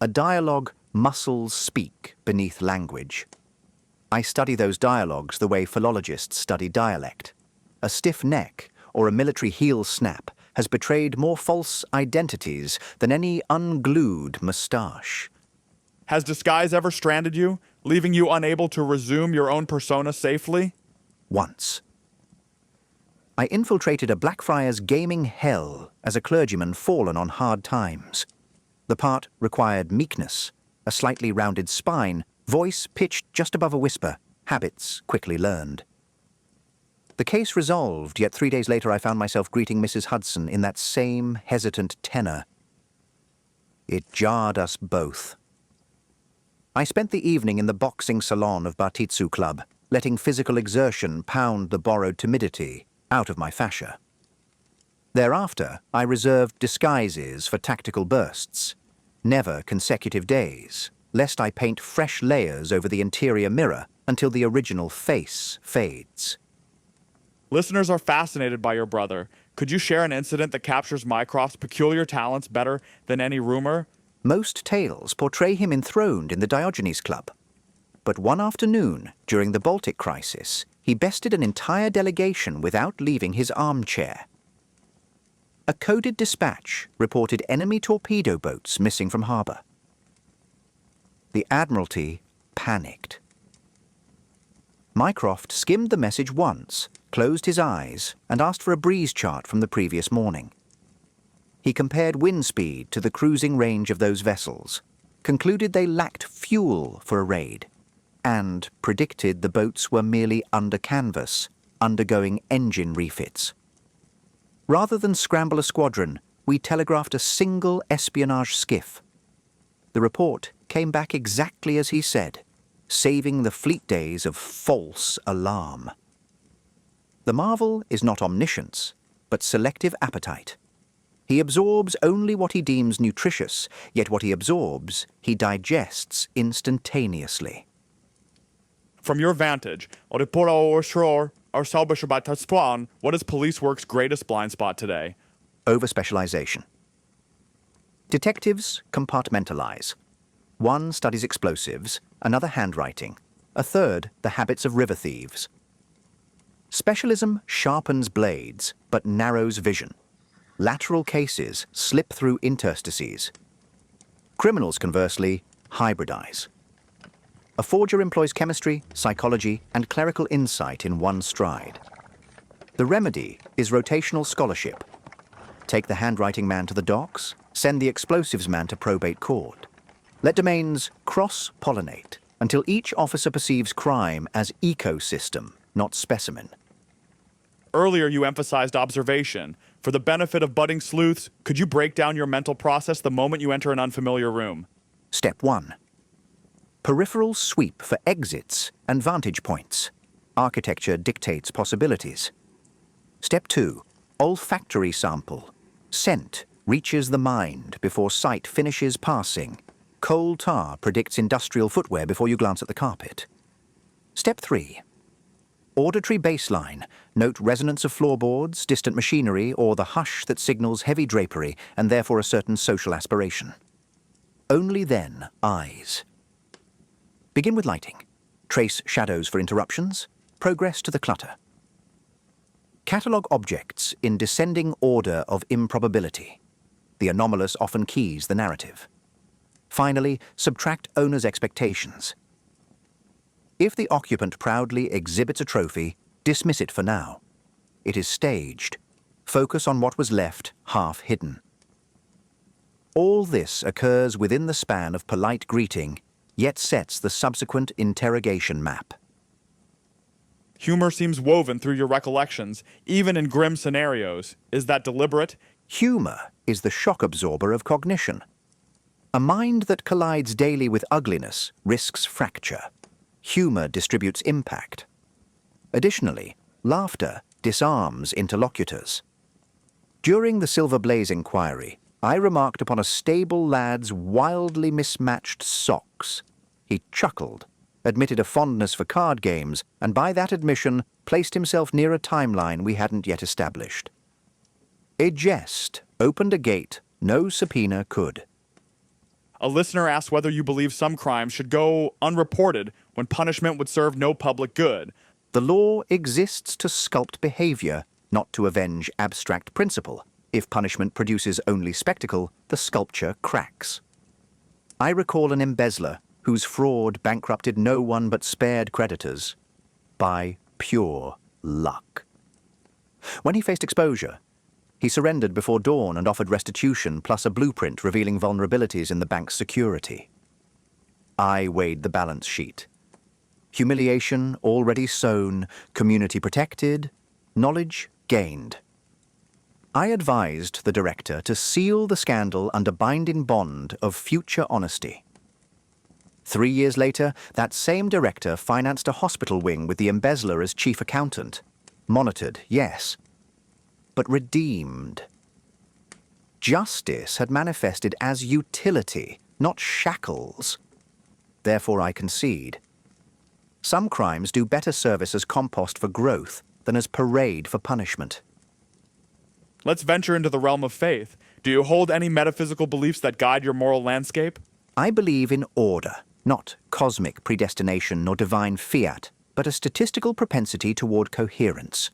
A dialogue muscles speak beneath language. I study those dialogues the way philologists study dialect. A stiff neck or a military heel snap has betrayed more false identities than any unglued moustache. Has disguise ever stranded you, leaving you unable to resume your own persona safely? Once. I infiltrated a Blackfriars gaming hell as a clergyman fallen on hard times. The part required meekness, a slightly rounded spine, voice pitched just above a whisper, habits quickly learned. The case resolved, yet 3 days later I found myself greeting Mrs. Hudson in that same hesitant tenor. It jarred us both. I spent the evening in the boxing salon of Bartitsu Club, letting physical exertion pound the borrowed timidity out of my fascia. Thereafter, I reserved disguises for tactical bursts, never consecutive days, lest I paint fresh layers over the interior mirror until the original face fades. Listeners are fascinated by your brother. Could you share an incident that captures Mycroft's peculiar talents better than any rumor? Most tales portray him enthroned in the Diogenes Club. But one afternoon, during the Baltic crisis, he bested an entire delegation without leaving his armchair. A coded dispatch reported enemy torpedo boats missing from harbour. The Admiralty panicked. Mycroft skimmed the message once, closed his eyes, and asked for a breeze chart from the previous morning. He compared wind speed to the cruising range of those vessels, concluded they lacked fuel for a raid, and predicted the boats were merely under canvas, undergoing engine refits. Rather than scramble a squadron, we telegraphed a single espionage skiff. The report came back exactly as he said, saving the fleet days of false alarm. The marvel is not omniscience, but selective appetite. He absorbs only what he deems nutritious, yet what he absorbs, he digests instantaneously. From your vantage, what is police work's greatest blind spot today? Overspecialization. Detectives compartmentalize. One studies explosives, another handwriting, a third the habits of river thieves. Specialism sharpens blades, but narrows vision. Lateral cases slip through interstices. Criminals, conversely, hybridize. A forger employs chemistry, psychology, and clerical insight in one stride. The remedy is rotational scholarship. Take the handwriting man to the docks, send the explosives man to probate court. Let domains cross-pollinate until each officer perceives crime as ecosystem, not specimen. Earlier, you emphasized observation. For the benefit of budding sleuths, could you break down your mental process the moment you enter an unfamiliar room? Step 1. Peripheral sweep for exits and vantage points. Architecture dictates possibilities. Step 2. Olfactory sample. Scent reaches the mind before sight finishes passing. Coal tar predicts industrial footwear before you glance at the carpet. Step 3. Auditory baseline. Note resonance of floorboards, distant machinery, or the hush that signals heavy drapery and therefore a certain social aspiration. Only then, eyes. Begin with lighting. Trace shadows for interruptions. Progress to the clutter. Catalogue objects in descending order of improbability. The anomalous often keys the narrative. Finally, subtract owner's expectations. If the occupant proudly exhibits a trophy, dismiss it for now. It is staged. Focus on what was left half hidden. All this occurs within the span of polite greeting, yet sets the subsequent interrogation map. Humor seems woven through your recollections, even in grim scenarios. Is that deliberate? Humor is the shock absorber of cognition. A mind that collides daily with ugliness risks fracture. Humor distributes impact. Additionally, laughter disarms interlocutors. During the Silver Blaze inquiry, I remarked upon a stable lad's wildly mismatched socks. He chuckled, admitted a fondness for card games, and by that admission placed himself near a timeline we hadn't yet established. A jest opened a gate no subpoena could. A listener asked whether you believe some crimes should go unreported when punishment would serve no public good. The law exists to sculpt behavior, not to avenge abstract principle. If punishment produces only spectacle, the sculpture cracks. I recall an embezzler whose fraud bankrupted no one but spared creditors by pure luck. When he faced exposure, he surrendered before dawn and offered restitution plus a blueprint revealing vulnerabilities in the bank's security. I weighed the balance sheet. Humiliation already sown, community protected, knowledge gained. I advised the director to seal the scandal under binding bond of future honesty. 3 years later, that same director financed a hospital wing with the embezzler as chief accountant. Monitored, yes, but redeemed. Justice had manifested as utility, not shackles. Therefore, I concede. Some crimes do better service as compost for growth than as parade for punishment. Let's venture into the realm of faith. Do you hold any metaphysical beliefs that guide your moral landscape? I believe in order, not cosmic predestination nor divine fiat, but a statistical propensity toward coherence.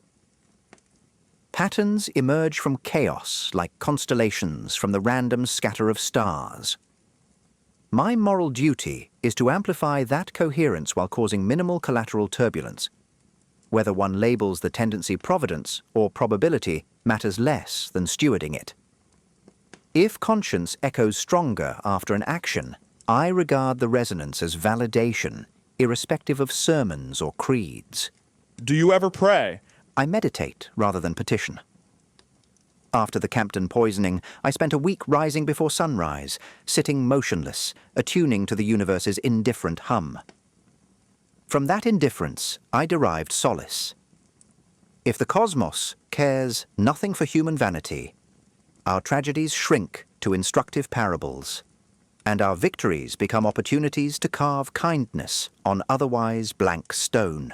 Patterns emerge from chaos like constellations from the random scatter of stars. My moral duty is to amplify that coherence while causing minimal collateral turbulence. Whether one labels the tendency providence or probability matters less than stewarding it. If conscience echoes stronger after an action, I regard the resonance as validation, irrespective of sermons or creeds. Do you ever pray? I meditate rather than petition. After the Campton poisoning, I spent a week rising before sunrise, sitting motionless, attuning to the universe's indifferent hum. From that indifference, I derived solace. If the cosmos cares nothing for human vanity, our tragedies shrink to instructive parables, and our victories become opportunities to carve kindness on otherwise blank stone.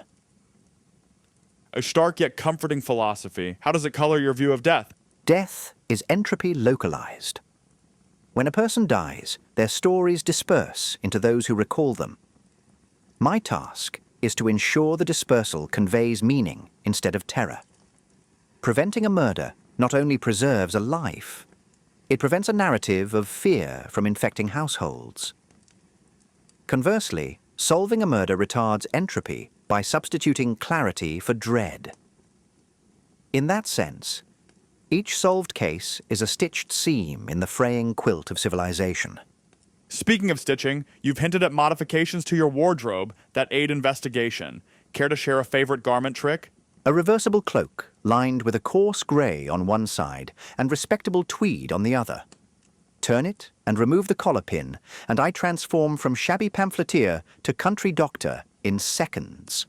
A stark yet comforting philosophy. How does it color your view of death? Death is entropy localized. When a person dies, their stories disperse into those who recall them. My task is to ensure the dispersal conveys meaning instead of terror. Preventing a murder not only preserves a life, it prevents a narrative of fear from infecting households. Conversely, Solving a murder retards entropy by substituting clarity for dread. In that sense, each solved case is a stitched seam in the fraying quilt of civilization. Speaking of stitching, you've hinted at modifications to your wardrobe that aid investigation. Care to share a favorite garment trick? A reversible cloak lined with a coarse grey on one side and respectable tweed on the other. Turn it and remove the collar pin, and I transform from shabby pamphleteer to country doctor in seconds.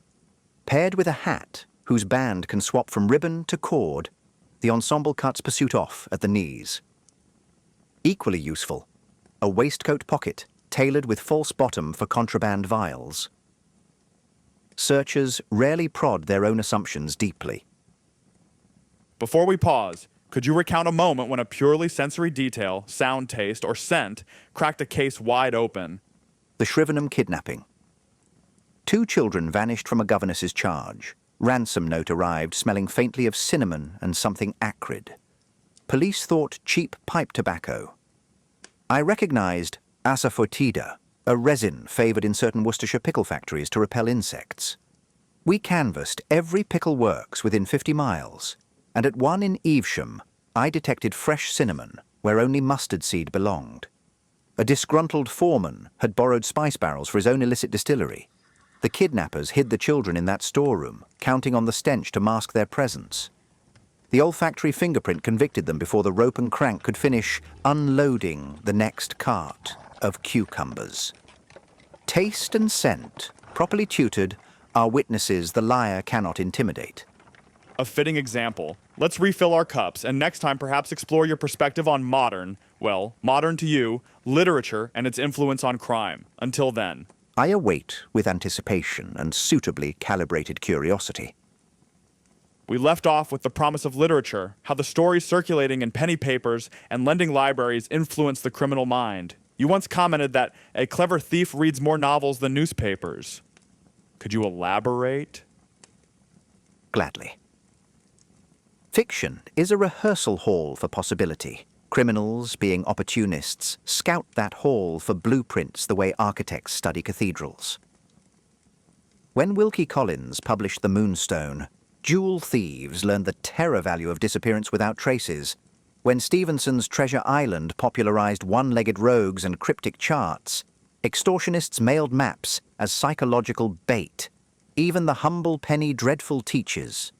Paired with a hat whose band can swap from ribbon to cord, the ensemble cuts pursuit off at the knees. Equally useful, a waistcoat pocket tailored with false bottom for contraband vials. Searchers rarely prod their own assumptions deeply. Before we pause, could you recount a moment when a purely sensory detail, sound, taste, or scent cracked a case wide open? The Shrivenham kidnapping. 2 children vanished from a governess's charge. Ransom note arrived smelling faintly of cinnamon and something acrid. Police thought cheap pipe tobacco. I recognized asafoetida, a resin favoured in certain Worcestershire pickle factories to repel insects. We canvassed every pickle works within 50 miles, and at one in Evesham, I detected fresh cinnamon where only mustard seed belonged. A disgruntled foreman had borrowed spice barrels for his own illicit distillery. The kidnappers hid the children in that storeroom, counting on the stench to mask their presence. The olfactory fingerprint convicted them before the rope and crank could finish unloading the next cart of cucumbers. Taste and scent, properly tutored, are witnesses the liar cannot intimidate. A fitting example. Let's refill our cups, and next time perhaps explore your perspective on modern to you, literature and its influence on crime. Until then. I await with anticipation and suitably calibrated curiosity. We left off with the promise of literature, how the stories circulating in penny papers and lending libraries influence the criminal mind. You once commented that a clever thief reads more novels than newspapers. Could you elaborate? Gladly. Fiction is a rehearsal hall for possibility. Criminals, being opportunists, scout that hall for blueprints the way architects study cathedrals. When Wilkie Collins published The Moonstone, jewel thieves learned the terror value of disappearance without traces. When Stevenson's Treasure Island popularized one-legged rogues and cryptic charts, extortionists mailed maps as psychological bait. Even the humble penny dreadful teachers.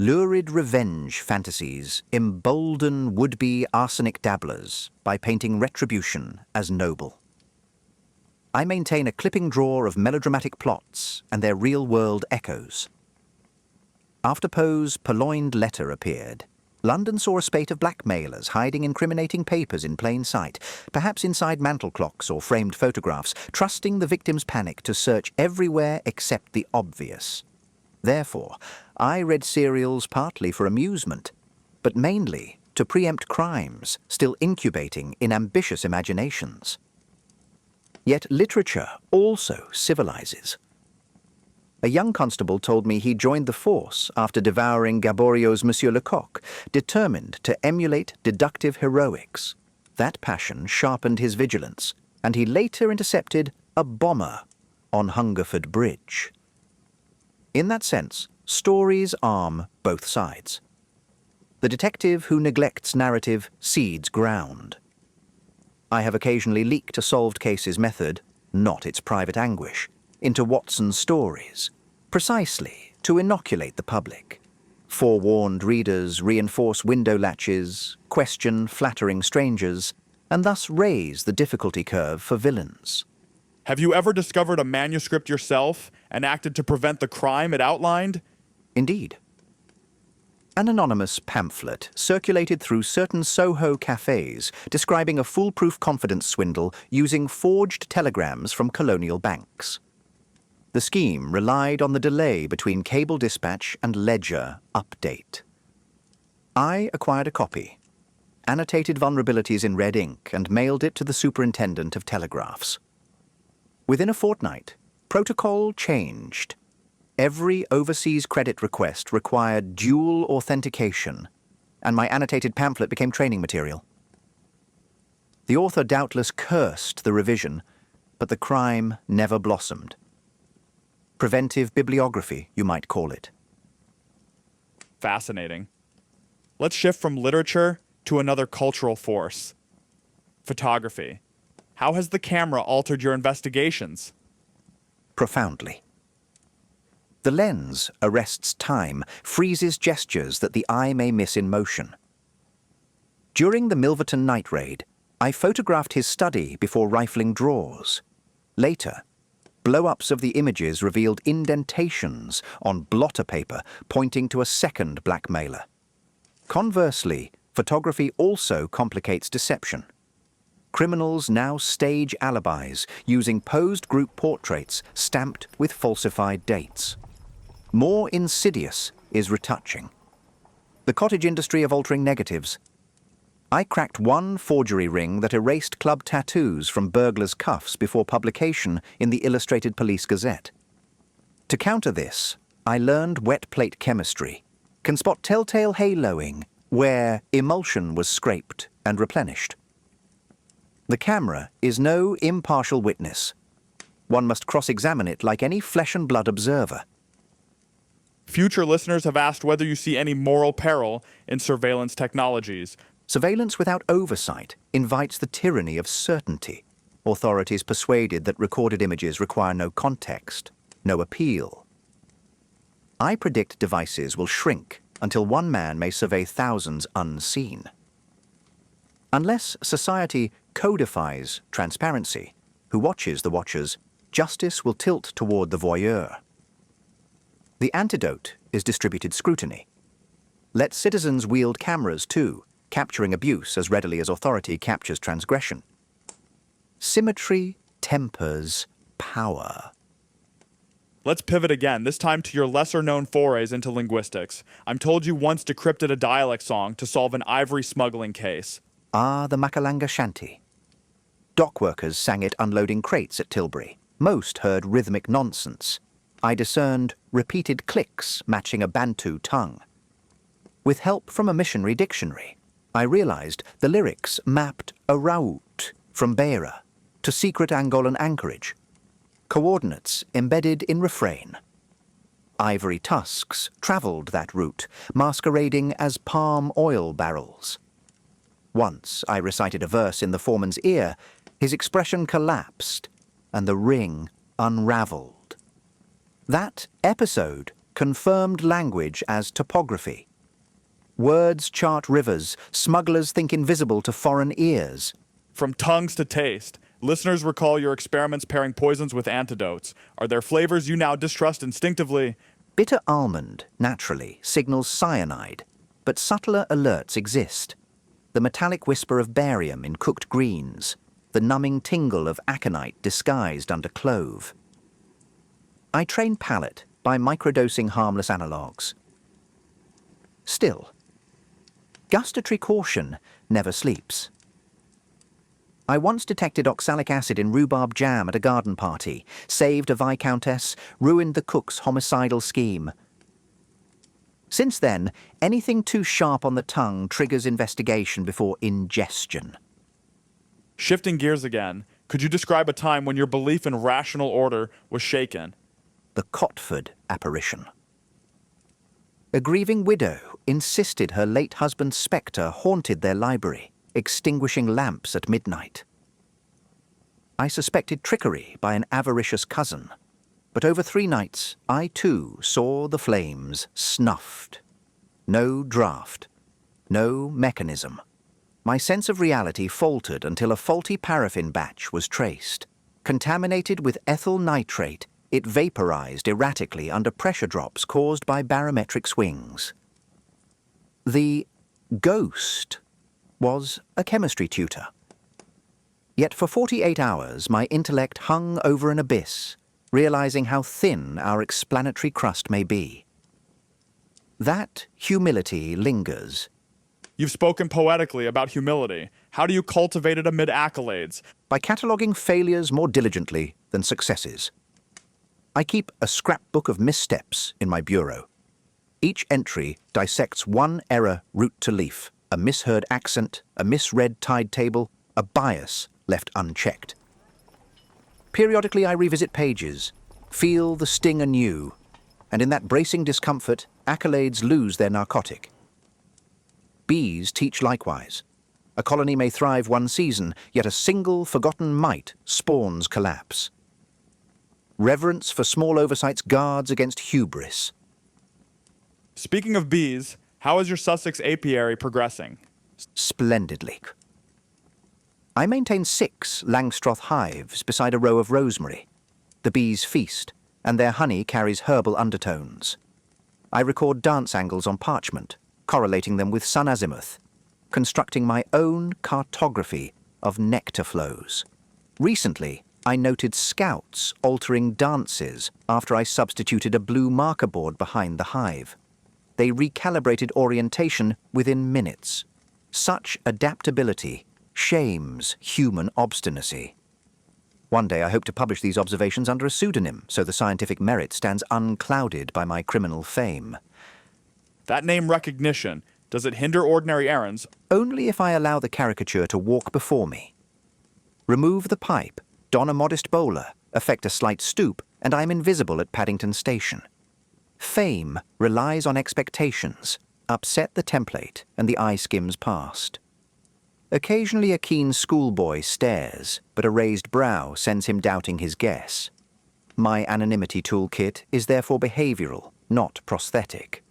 Lurid revenge fantasies embolden would-be arsenic dabblers by painting retribution as noble. I maintain a clipping drawer of melodramatic plots and their real-world echoes. After Poe's purloined letter appeared, London saw a spate of blackmailers hiding incriminating papers in plain sight, perhaps inside mantel clocks or framed photographs, trusting the victim's panic to search everywhere except the obvious. Therefore, I read serials partly for amusement, but mainly to preempt crimes still incubating in ambitious imaginations. Yet literature also civilizes. A young constable told me he joined the force after devouring Gaboriau's Monsieur Lecoq, determined to emulate deductive heroics. That passion sharpened his vigilance, and he later intercepted a bomber on Hungerford Bridge. In that sense, stories arm both sides. The detective who neglects narrative cedes ground. I have occasionally leaked a solved case's method, not its private anguish, into Watson's stories, precisely to inoculate the public. Forewarned readers reinforce window latches, question flattering strangers, and thus raise the difficulty curve for villains. Have you ever discovered a manuscript yourself and acted to prevent the crime it outlined? Indeed. An anonymous pamphlet circulated through certain Soho cafes describing a foolproof confidence swindle using forged telegrams from colonial banks. The scheme relied on the delay between cable dispatch and ledger update. I acquired a copy, annotated vulnerabilities in red ink, and mailed it to the superintendent of telegraphs. Within a fortnight, protocol changed. Every overseas credit request required dual authentication, and my annotated pamphlet became training material. The author doubtless cursed the revision, but the crime never blossomed. Preventive bibliography, you might call it. Fascinating. Let's shift from literature to another cultural force. Photography. How has the camera altered your investigations? Profoundly. The lens arrests time, freezes gestures that the eye may miss in motion. During the Milverton night raid, I photographed his study before rifling drawers. Later, blow-ups of the images revealed indentations on blotter paper pointing to a second blackmailer. Conversely, photography also complicates deception. Criminals now stage alibis using posed group portraits stamped with falsified dates. More insidious is retouching. The cottage industry of altering negatives. I cracked one forgery ring that erased club tattoos from burglars' cuffs before publication in the Illustrated Police Gazette. To counter this, I learned wet plate chemistry, can spot telltale haloing where emulsion was scraped and replenished. The camera is no impartial witness. One must cross-examine it like any flesh and blood observer. Future listeners have asked whether you see any moral peril in surveillance technologies. Surveillance without oversight invites the tyranny of certainty. Authorities persuaded that recorded images require no context, no appeal. I predict devices will shrink until one man may survey thousands unseen. Unless society codifies transparency, who watches the watchers, justice will tilt toward the voyeur. The antidote is distributed scrutiny. Let citizens wield cameras too, capturing abuse as readily as authority captures transgression. Symmetry tempers power. Let's pivot again, this time to your lesser-known forays into linguistics. I'm told you once decrypted a dialect song to solve an ivory smuggling case. Ah, the Makalanga shanty. Dockworkers sang it unloading crates at Tilbury. Most heard rhythmic nonsense. I discerned repeated clicks matching a Bantu tongue. With help from a missionary dictionary, I realized the lyrics mapped a route from Beira to secret Angolan anchorage. Coordinates embedded in refrain. Ivory tusks traveled that route, masquerading as palm oil barrels. Once I recited a verse in the foreman's ear, his expression collapsed and the ring unraveled. That episode confirmed language as topography. Words chart rivers, smugglers think invisible to foreign ears. From tongues to taste, listeners recall your experiments pairing poisons with antidotes. Are there flavors you now distrust instinctively? Bitter almond, naturally, signals cyanide, but subtler alerts exist. The metallic whisper of barium in cooked greens, the numbing tingle of aconite disguised under clove. I train palate by microdosing harmless analogues. Still, gustatory caution never sleeps. I once detected oxalic acid in rhubarb jam at a garden party, saved a viscountess, ruined the cook's homicidal scheme. Since then, anything too sharp on the tongue triggers investigation before ingestion. Shifting gears again, could you describe a time when your belief in rational order was shaken? The Cotford apparition. A grieving widow insisted her late husband's spectre haunted their library, extinguishing lamps at midnight. I suspected trickery by an avaricious cousin, but over 3 nights I too saw the flames snuffed. No draft, no mechanism. My sense of reality faltered until a faulty paraffin batch was traced. Contaminated with ethyl nitrate, it vaporized erratically under pressure drops caused by barometric swings. The ghost was a chemistry tutor. Yet for 48 hours my intellect hung over an abyss, realizing how thin our explanatory crust may be. That humility lingers. You've spoken poetically about humility. How do you cultivate it amid accolades? By cataloguing failures more diligently than successes. I keep a scrapbook of missteps in my bureau. Each entry dissects one error root to leaf, a misheard accent, a misread tide table, a bias left unchecked. Periodically I revisit pages, feel the sting anew, and in that bracing discomfort, accolades lose their narcotic. Bees teach likewise. A colony may thrive one season, yet a single forgotten mite spawns collapse. Reverence for small oversights guards against hubris. Speaking of bees, how is your Sussex apiary progressing? Splendidly. I maintain 6 Langstroth hives beside a row of rosemary. The bees feast, and their honey carries herbal undertones. I record dance angles on parchment, correlating them with sun azimuth, constructing my own cartography of nectar flows. Recently, I noted scouts altering dances after I substituted a blue marker board behind the hive. They recalibrated orientation within minutes. Such adaptability shames human obstinacy. One day I hope to publish these observations under a pseudonym, so the scientific merit stands unclouded by my criminal fame. That name recognition, does it hinder ordinary errands? Only if I allow the caricature to walk before me. Remove the pipe, don a modest bowler, effect a slight stoop, and I am invisible at Paddington Station. Fame relies on expectations. Upset the template, and the eye skims past. Occasionally a keen schoolboy stares, but a raised brow sends him doubting his guess. My anonymity toolkit is therefore behavioral, not prosthetic.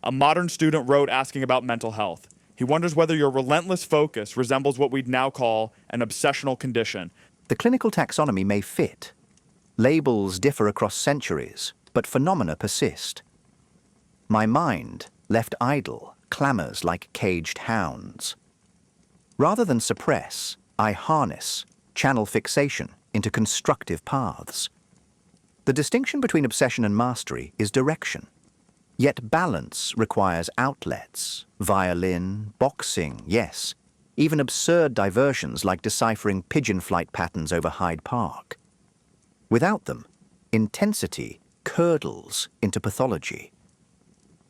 A modern student wrote asking about mental health. He wonders whether your relentless focus resembles what we'd now call an obsessional condition. The clinical taxonomy may fit. Labels differ across centuries, but phenomena persist. My mind, left idle, clamors like caged hounds. Rather than suppress, I harness, channel fixation into constructive paths. The distinction between obsession and mastery is direction. Yet balance requires outlets, violin, boxing, yes, even absurd diversions like deciphering pigeon flight patterns over Hyde Park. Without them, intensity curdles into pathology.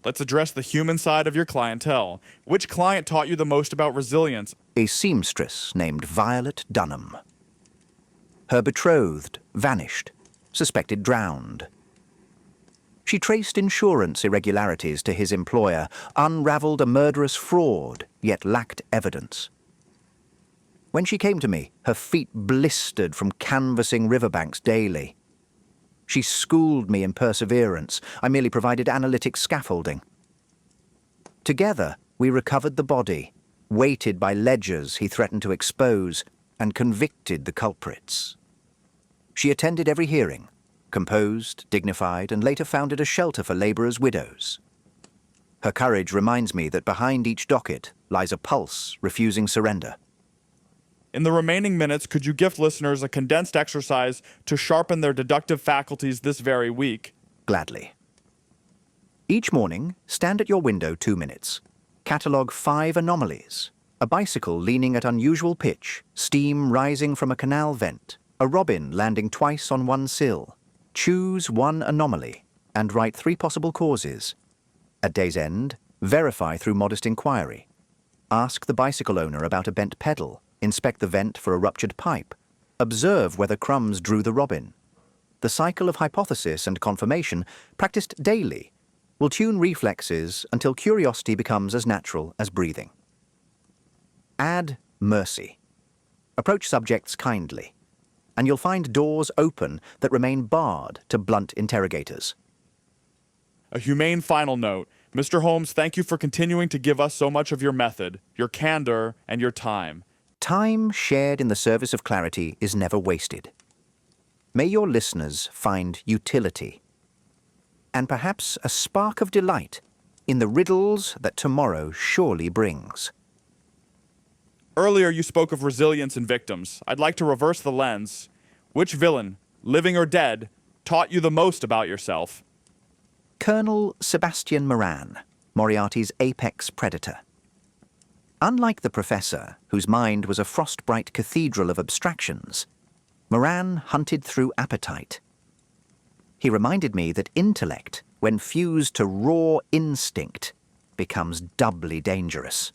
Let's address the human side of your clientele. Which client taught you the most about resilience? A seamstress named Violet Dunham. Her betrothed vanished, suspected drowned. She traced insurance irregularities to his employer, unraveled a murderous fraud, yet lacked evidence. When she came to me, her feet blistered from canvassing riverbanks daily. She schooled me in perseverance. I merely provided analytic scaffolding. Together, we recovered the body, weighted by ledgers he threatened to expose, and convicted the culprits. She attended every hearing, composed, dignified, and later founded a shelter for labourers' widows. Her courage reminds me that behind each docket lies a pulse refusing surrender. In the remaining minutes, could you gift listeners a condensed exercise to sharpen their deductive faculties this very week? Gladly. Each morning, stand at your window 2 minutes. Catalogue 5 anomalies. A bicycle leaning at unusual pitch, steam rising from a canal vent, a robin landing twice on one sill. Choose one anomaly and write 3 possible causes. At day's end, verify through modest inquiry. Ask the bicycle owner about a bent pedal. Inspect the vent for a ruptured pipe. Observe whether crumbs drew the robin. The cycle of hypothesis and confirmation, practiced daily, will tune reflexes until curiosity becomes as natural as breathing. Add mercy. Approach subjects kindly, and you'll find doors open that remain barred to blunt interrogators. A humane final note. Mr. Holmes, thank you for continuing to give us so much of your method, your candor, and your time. Time shared in the service of clarity is never wasted. May your listeners find utility, and perhaps a spark of delight in the riddles that tomorrow surely brings. Earlier you spoke of resilience in victims. I'd like to reverse the lens. Which villain, living or dead, taught you the most about yourself? Colonel Sebastian Moran, Moriarty's apex predator. Unlike the professor, whose mind was a frostbright cathedral of abstractions, Moran hunted through appetite. He reminded me that intellect, when fused to raw instinct, becomes doubly dangerous.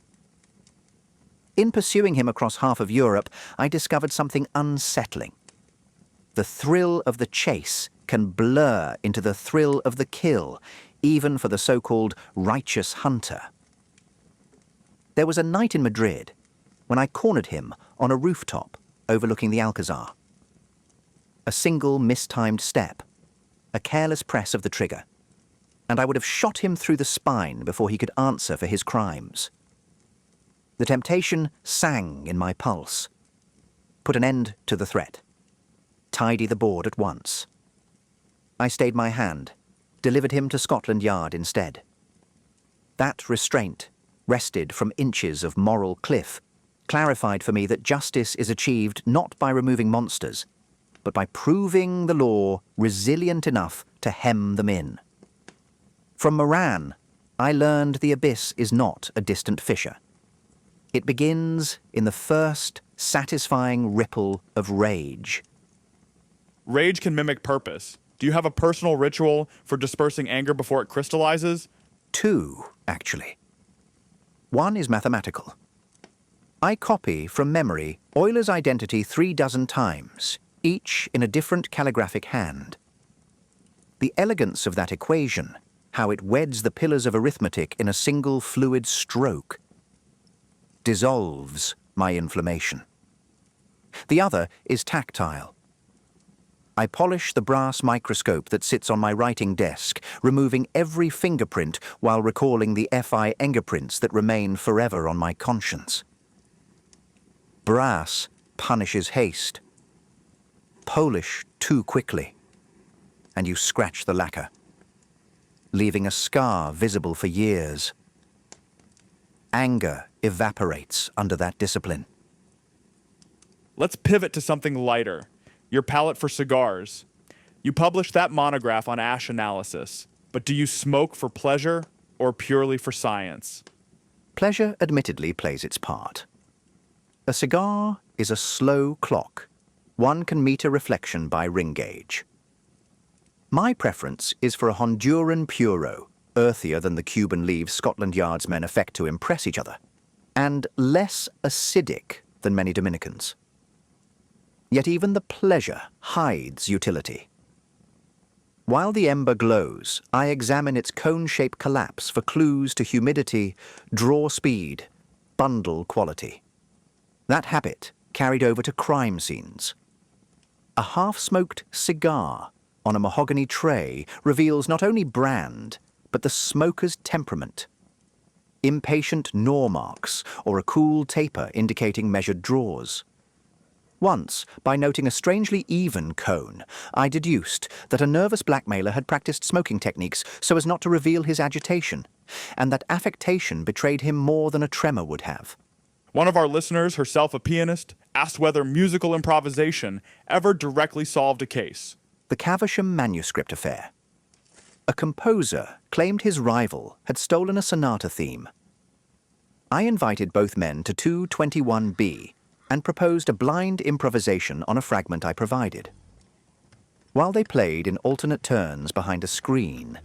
In pursuing him across half of Europe, I discovered something unsettling. The thrill of the chase can blur into the thrill of the kill, even for the so-called righteous hunter. There was a night in Madrid when I cornered him on a rooftop overlooking the Alcazar. A single mistimed step, a careless press of the trigger, and I would have shot him through the spine before he could answer for his crimes. The temptation sang in my pulse. Put an end to the threat. Tidy the board at once. I stayed my hand, delivered him to Scotland Yard instead. That restraint, wrested from inches of moral cliff, clarified for me that justice is achieved not by removing monsters, but by proving the law resilient enough to hem them in. From Moran, I learned the abyss is not a distant fissure. It begins in the first satisfying ripple of rage. Rage can mimic purpose. Do you have a personal ritual for dispersing anger before it crystallizes? 2, actually. One is mathematical. I copy from memory Euler's identity 3 dozen times, each in a different calligraphic hand. The elegance of that equation, how it weds the pillars of arithmetic in a single fluid stroke, dissolves my inflammation. The other is tactile. I polish the brass microscope that sits on my writing desk, removing every fingerprint while recalling the Fi fingerprints that remain forever on my conscience. Brass punishes haste. Polish too quickly, and you scratch the lacquer, leaving a scar visible for years. Anger evaporates under that discipline. Let's pivot to something lighter. Your palate for cigars. You published that monograph on ash analysis, but do you smoke for pleasure or purely for science? Pleasure admittedly plays its part. A cigar is a slow clock. One can meter reflection by ring gauge. My preference is for a Honduran puro, earthier than the Cuban leaves Scotland Yard's men affect to impress each other, and less acidic than many Dominicans. Yet even the pleasure hides utility. While the ember glows, I examine its cone-shaped collapse for clues to humidity, draw speed, bundle quality. That habit carried over to crime scenes. A half-smoked cigar on a mahogany tray reveals not only brand, but the smoker's temperament. Impatient gnaw marks or a cool taper indicating measured draws. Once, by noting a strangely even cone, I deduced that a nervous blackmailer had practiced smoking techniques so as not to reveal his agitation, and that affectation betrayed him more than a tremor would have. One of our listeners, herself a pianist, asked whether musical improvisation ever directly solved a case. The Caversham manuscript affair. A composer claimed his rival had stolen a sonata theme. I invited both men to 221B and proposed a blind improvisation on a fragment I provided. While they played in alternate turns behind a screen,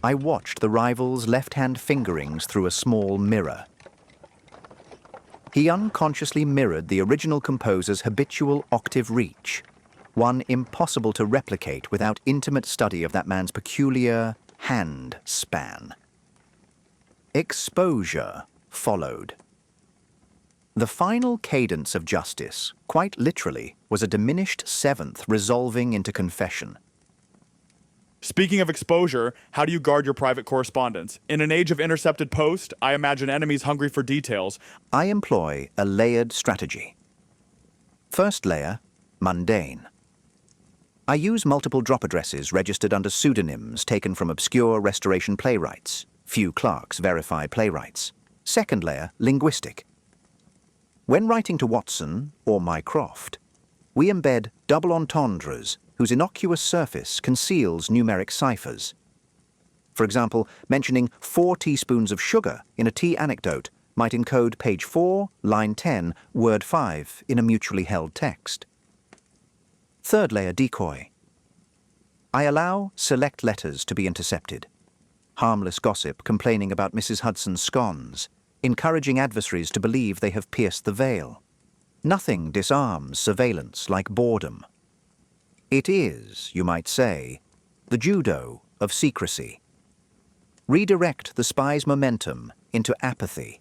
I watched the rival's left-hand fingerings through a small mirror. He unconsciously mirrored the original composer's habitual octave reach, one impossible to replicate without intimate study of that man's peculiar hand span. Exposure followed. The final cadence of justice, quite literally, was a diminished seventh resolving into confession. Speaking of exposure, how do you guard your private correspondence? In an age of intercepted post, I imagine enemies hungry for details. I employ a layered strategy. First layer, mundane. I use multiple drop addresses registered under pseudonyms taken from obscure Restoration playwrights. Few clerks verify playwrights. Second layer, linguistic. When writing to Watson or Mycroft, we embed double entendres whose innocuous surface conceals numeric ciphers. For example, mentioning 4 teaspoons of sugar in a tea anecdote might encode page 4, line 10, word 5 in a mutually held text. Third layer, decoy. I allow select letters to be intercepted. Harmless gossip complaining about Mrs. Hudson's scones, encouraging adversaries to believe they have pierced the veil. Nothing disarms surveillance like boredom. It is, you might say, the judo of secrecy. Redirect the spy's momentum into apathy.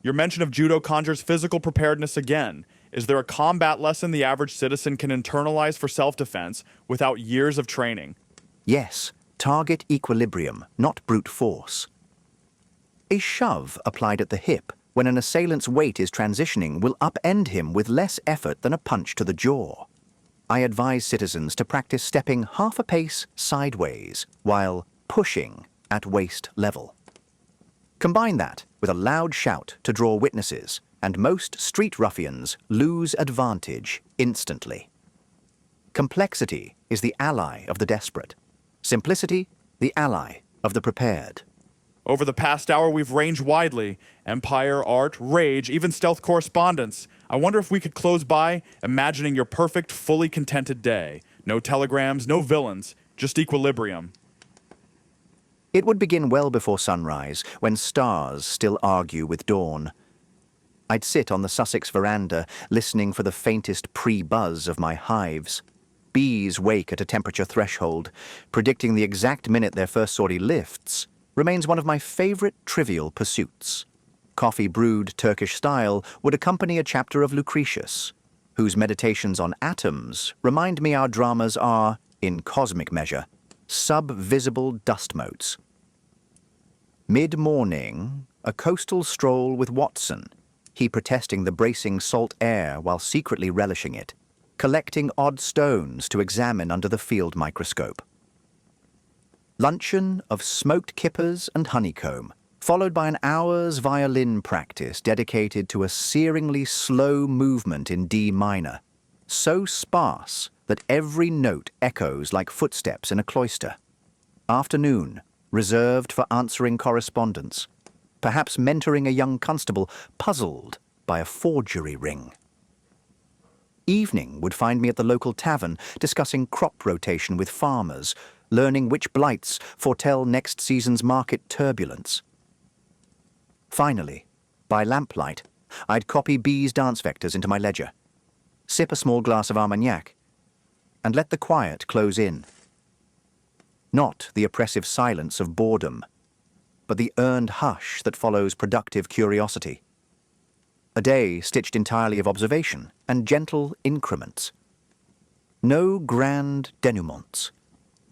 Your mention of judo conjures physical preparedness again. Is there a combat lesson the average citizen can internalize for self-defense without years of training? Yes, target equilibrium, not brute force. A shove applied at the hip when an assailant's weight is transitioning will upend him with less effort than a punch to the jaw. I advise citizens to practice stepping half a pace sideways while pushing at waist level. Combine that with a loud shout to draw witnesses, and most street ruffians lose advantage instantly. Complexity is the ally of the desperate. Simplicity, the ally of the prepared. Over the past hour, we've ranged widely. Empire, art, rage, even stealth correspondence. I wonder if we could close by imagining your perfect, fully contented day. No telegrams, no villains, just equilibrium. It would begin well before sunrise, when stars still argue with dawn. I'd sit on the Sussex veranda, listening for the faintest pre-buzz of my hives. Bees wake at a temperature threshold. Predicting the exact minute their first sortie lifts remains one of my favorite trivial pursuits. Coffee brewed Turkish style would accompany a chapter of Lucretius, whose meditations on atoms remind me our dramas are, in cosmic measure, sub-visible dust motes. Mid-morning, a coastal stroll with Watson, he protesting the bracing salt air while secretly relishing it, collecting odd stones to examine under the field microscope. Luncheon of smoked kippers and honeycomb, followed by an hour's violin practice dedicated to a searingly slow movement in D minor, so sparse that every note echoes like footsteps in a cloister. Afternoon, reserved for answering correspondence, perhaps mentoring a young constable puzzled by a forgery ring. Evening would find me at the local tavern discussing crop rotation with farmers, learning which blights foretell next season's market turbulence. Finally, by lamplight, I'd copy B's dance vectors into my ledger, sip a small glass of Armagnac, and let the quiet close in. Not the oppressive silence of boredom, but the earned hush that follows productive curiosity. A day stitched entirely of observation and gentle increments. No grand denouements,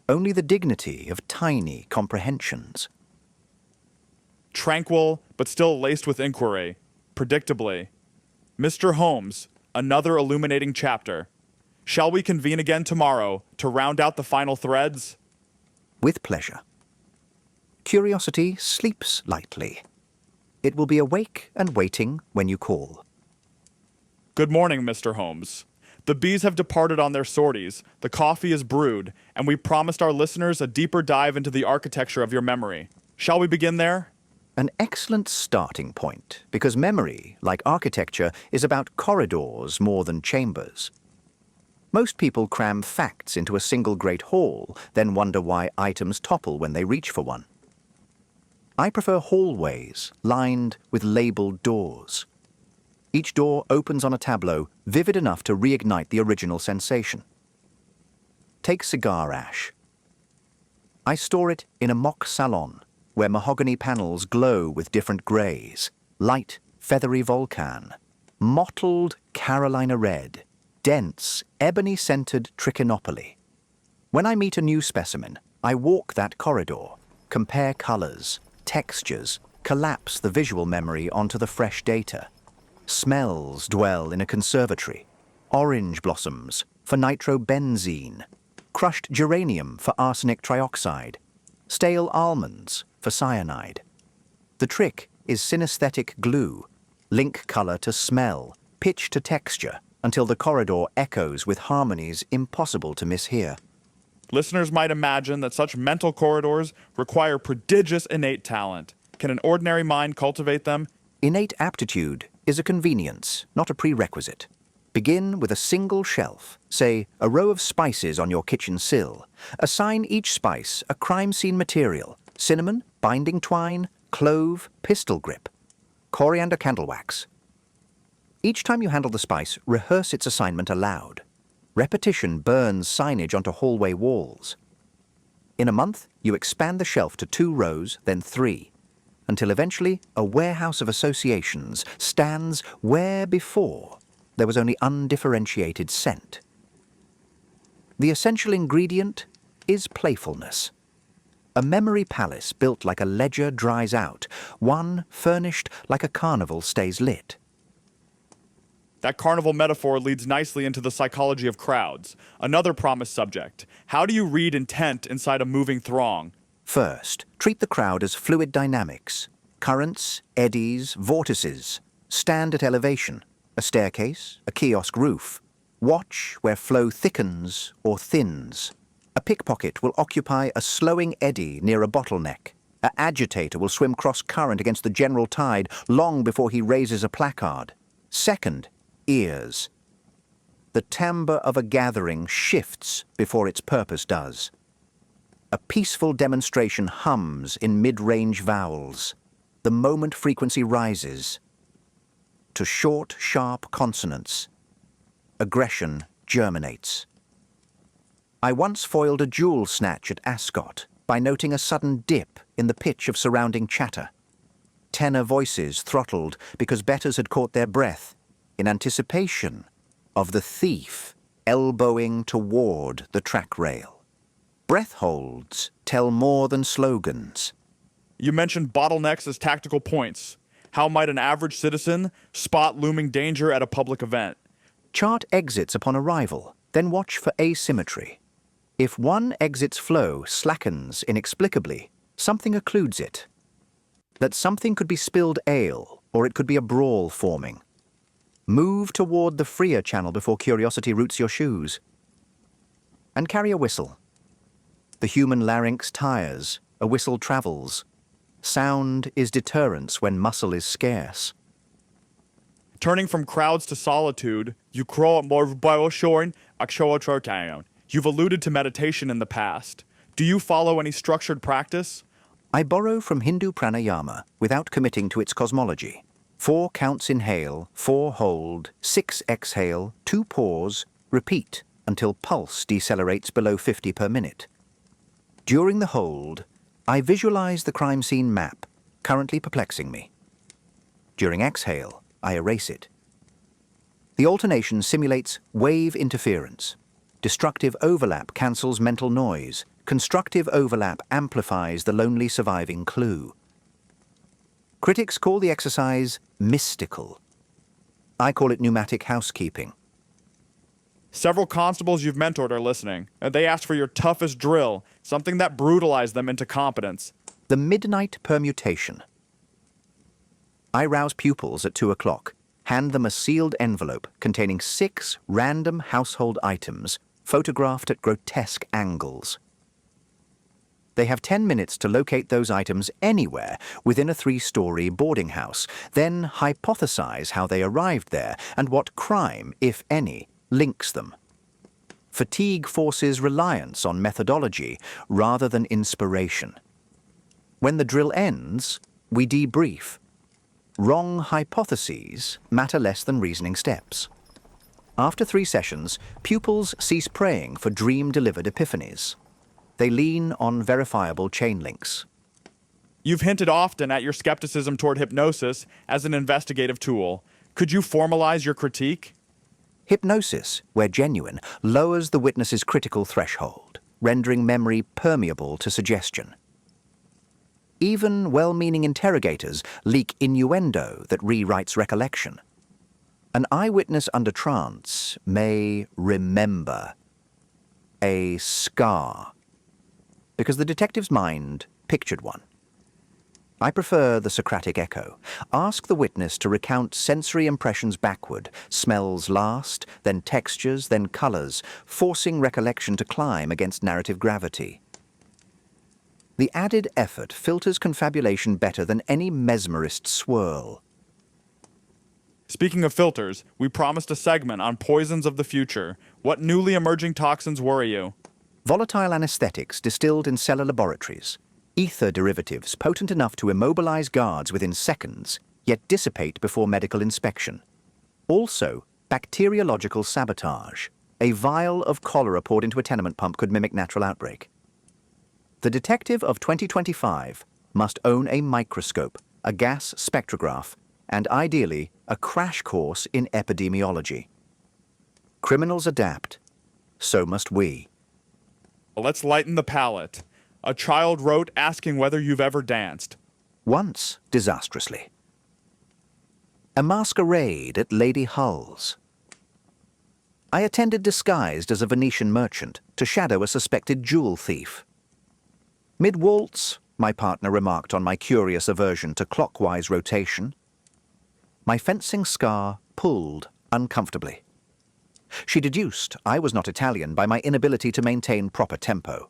only the dignity of tiny comprehensions. Tranquil, but still laced with inquiry. Predictably. Mr. Holmes, another illuminating chapter. Shall we convene again tomorrow to round out the final threads? With pleasure. Curiosity sleeps lightly. It will be awake and waiting when you call. Good morning, Mr. Holmes. The bees have departed on their sorties, the coffee is brewed, and we promised our listeners a deeper dive into the architecture of your memory. Shall we begin there? An excellent starting point, because memory, like architecture, is about corridors more than chambers. Most people cram facts into a single great hall, then wonder why items topple when they reach for one. I prefer hallways lined with labeled doors. Each door opens on a tableau vivid enough to reignite the original sensation. Take cigar ash. I store it in a mock salon where mahogany panels glow with different greys, light, feathery volcan, mottled Carolina red, dense, ebony-scented trichinopoly. When I meet a new specimen, I walk that corridor, compare colors, textures, collapse the visual memory onto the fresh data. Smells dwell in a conservatory. Orange blossoms for nitrobenzene, crushed geranium for arsenic trioxide, stale almonds for cyanide. The trick is synesthetic glue, link color to smell, pitch to texture, until the corridor echoes with harmonies impossible to mishear. Listeners might imagine that such mental corridors require prodigious innate talent. Can an ordinary mind cultivate them? Innate aptitude is a convenience, not a prerequisite. Begin with a single shelf, say a row of spices on your kitchen sill. Assign each spice a crime scene material: cinnamon, binding twine, clove, pistol grip, coriander candle wax. Each time you handle the spice, rehearse its assignment aloud. Repetition burns signage onto hallway walls. In a month, you expand the shelf to 2 rows, then 3, until eventually a warehouse of associations stands where before there was only undifferentiated scent. The essential ingredient is playfulness. A memory palace built like a ledger dries out, one furnished like a carnival stays lit. That carnival metaphor leads nicely into the psychology of crowds, another promised subject. How do you read intent inside a moving throng? First, treat the crowd as fluid dynamics. Currents, eddies, vortices. Stand at elevation, a staircase, a kiosk roof. Watch where flow thickens or thins. A pickpocket will occupy a slowing eddy near a bottleneck. An agitator will swim cross-current against the general tide long before he raises a placard. Second, ears. The timbre of a gathering shifts before its purpose does. A peaceful demonstration hums in mid-range vowels. The moment frequency rises to short, sharp consonants. Aggression germinates. I once foiled a jewel snatch at Ascot by noting a sudden dip in the pitch of surrounding chatter. Tenor voices throttled because bettors had caught their breath in anticipation of the thief elbowing toward the track rail. Breath holds tell more than slogans. You mentioned bottlenecks as tactical points. How might an average citizen spot looming danger at a public event? Chart exits upon arrival, then watch for asymmetry. If one exit's flow slackens inexplicably, something occludes it. That something could be spilled ale, or it could be a brawl forming. Move toward the freer channel before curiosity roots your shoes. And carry a whistle. The human larynx tires, a whistle travels. Sound is deterrence when muscle is scarce. Turning from crowds to solitude, you crawl more bioshorn, akshawatokan. You've alluded to meditation in the past. Do you follow any structured practice? I borrow from Hindu pranayama without committing to its cosmology. 4 counts inhale, 4 hold, 6 exhale, 2 pause, repeat until pulse decelerates below 50 per minute. During the hold, I visualize the crime scene map, currently perplexing me. During exhale, I erase it. The alternation simulates wave interference. Destructive overlap cancels mental noise. Constructive overlap amplifies the lonely surviving clue. Critics call the exercise mystical. I call it pneumatic housekeeping. Several constables you've mentored are listening, and they asked for your toughest drill, something that brutalized them into competence. The midnight permutation. I rouse pupils at 2 o'clock, hand them a sealed envelope containing 6 random household items photographed at grotesque angles. They have 10 minutes to locate those items anywhere within a 3-story boarding house, then hypothesize how they arrived there and what crime, if any, links them. Fatigue forces reliance on methodology rather than inspiration. When the drill ends, we debrief. Wrong hypotheses matter less than reasoning steps. After 3 sessions, pupils cease praying for dream-delivered epiphanies. They lean on verifiable chain links. You've hinted often at your skepticism toward hypnosis as an investigative tool. Could you formalize your critique? Hypnosis, where genuine, lowers the witness's critical threshold, rendering memory permeable to suggestion. Even well-meaning interrogators leak innuendo that rewrites recollection. An eyewitness under trance may remember a scar, because the detective's mind pictured one. I prefer the Socratic echo. Ask the witness to recount sensory impressions backward, smells last, then textures, then colors, forcing recollection to climb against narrative gravity. The added effort filters confabulation better than any mesmerist swirl. Speaking of filters, we promised a segment on poisons of the future. What newly emerging toxins worry you? Volatile anesthetics distilled in cellar laboratories. Ether derivatives potent enough to immobilize guards within seconds, yet dissipate before medical inspection. Also, bacteriological sabotage. A vial of cholera poured into a tenement pump could mimic natural outbreak. The detective of 2025 must own a microscope, a gas spectrograph, and ideally a crash course in epidemiology. Criminals adapt. So must we. Let's lighten the palate. A child wrote asking whether you've ever danced. Once, disastrously. A masquerade at Lady Hull's. I attended disguised as a Venetian merchant to shadow a suspected jewel thief. Mid-waltz, my partner remarked on my curious aversion to clockwise rotation. My fencing scar pulled uncomfortably. She deduced I was not Italian by my inability to maintain proper tempo.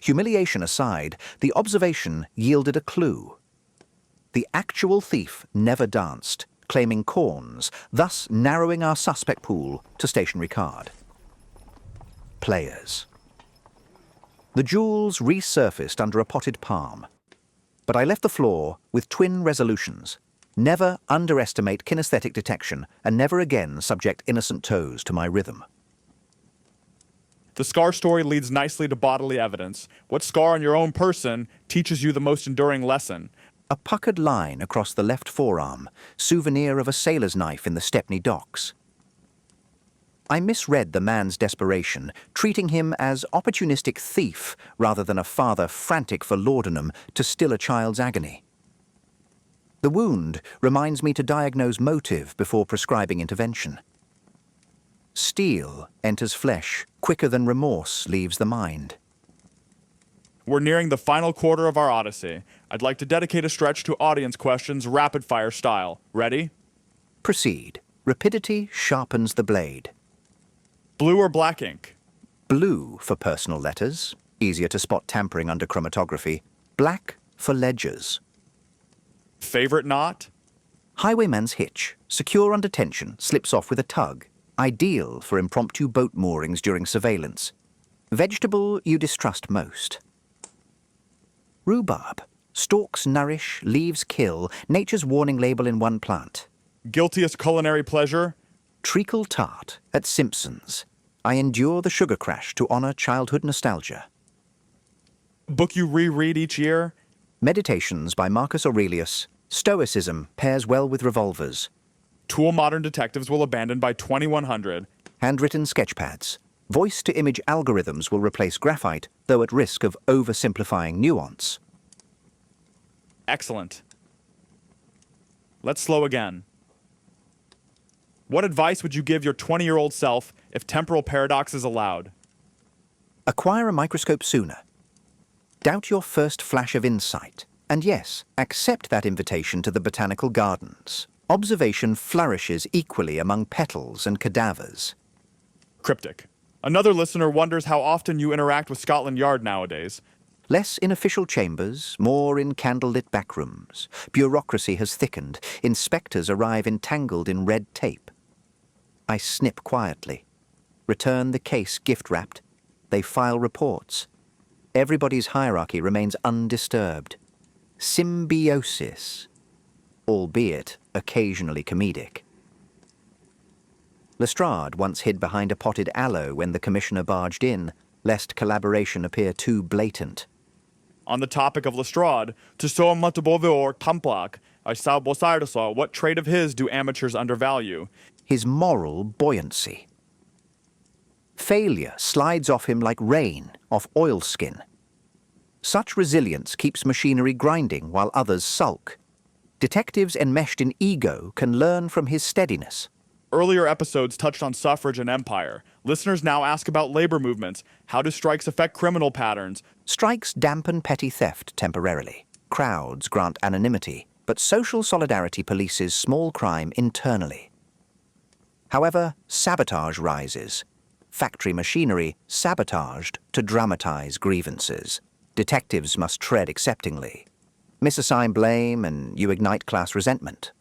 Humiliation aside, the observation yielded a clue. The actual thief never danced, claiming corns, thus narrowing our suspect pool to stationary card. Players. The jewels resurfaced under a potted palm, but I left the floor with twin resolutions. Never underestimate kinesthetic detection and never again subject innocent toes to my rhythm. The scar story leads nicely to bodily evidence. What scar on your own person teaches you the most enduring lesson? A puckered line across the left forearm, souvenir of a sailor's knife in the Stepney docks. I misread the man's desperation, treating him as opportunistic thief rather than a father frantic for laudanum to still a child's agony. The wound reminds me to diagnose motive before prescribing intervention. Steel enters flesh quicker than remorse leaves the mind. We're nearing the final quarter of our odyssey. I'd like to dedicate a stretch to audience questions rapid-fire style. Ready? Proceed. Rapidity sharpens the blade. Blue or black ink? Blue for personal letters, easier to spot tampering under chromatography. Black for ledgers. Favorite knot? Highwayman's hitch, secure under tension, slips off with a tug. Ideal for impromptu boat moorings during surveillance. Vegetable you distrust most. Rhubarb. Stalks nourish, leaves kill, nature's warning label in one plant. Guiltiest culinary pleasure? Treacle tart at Simpson's. I endure the sugar crash to honor childhood nostalgia. Book you reread each year? Meditations by Marcus Aurelius. Stoicism pairs well with revolvers. Tool modern detectives will abandon by 2100. Handwritten sketchpads. Voice-to-image algorithms will replace graphite, though at risk of oversimplifying nuance. Excellent. Let's slow again. What advice would you give your 20-year-old self if temporal paradox is allowed? Acquire a microscope sooner. Doubt your first flash of insight. And yes, accept that invitation to the botanical gardens. Observation flourishes equally among petals and cadavers. Cryptic. Another listener wonders how often you interact with Scotland Yard nowadays. Less in official chambers, more in candlelit backrooms. Bureaucracy has thickened. Inspectors arrive entangled in red tape. I snip quietly. Return the case gift-wrapped. They file reports. Everybody's hierarchy remains undisturbed. Symbiosis, albeit occasionally comedic. Lestrade once hid behind a potted aloe when the commissioner barged in, lest collaboration appear too blatant. On the topic of Lestrade, to so or Kamplak, I saw Bosardasaw, what trait of his do amateurs undervalue? His moral buoyancy. Failure slides off him like rain off oilskin. Such resilience keeps machinery grinding while others sulk. Detectives enmeshed in ego can learn from his steadiness. Earlier episodes touched on suffrage and empire. Listeners now ask about labor movements. How do strikes affect criminal patterns? Strikes dampen petty theft temporarily. Crowds grant anonymity, but social solidarity polices small crime internally. However, sabotage rises. Factory machinery sabotaged to dramatize grievances. Detectives must tread acceptingly. Misassign blame and you ignite class resentment.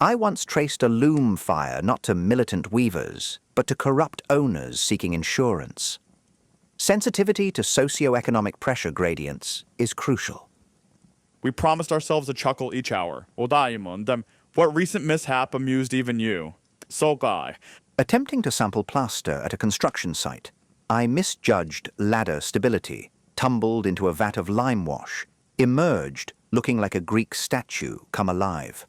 I once traced a loom fire not to militant weavers, but to corrupt owners seeking insurance. Sensitivity to socio-economic pressure gradients is crucial. We promised ourselves a chuckle each hour. What recent mishap amused even you? So guy. Attempting to sample plaster at a construction site, I misjudged ladder stability, tumbled into a vat of lime wash, emerged looking like a Greek statue come alive.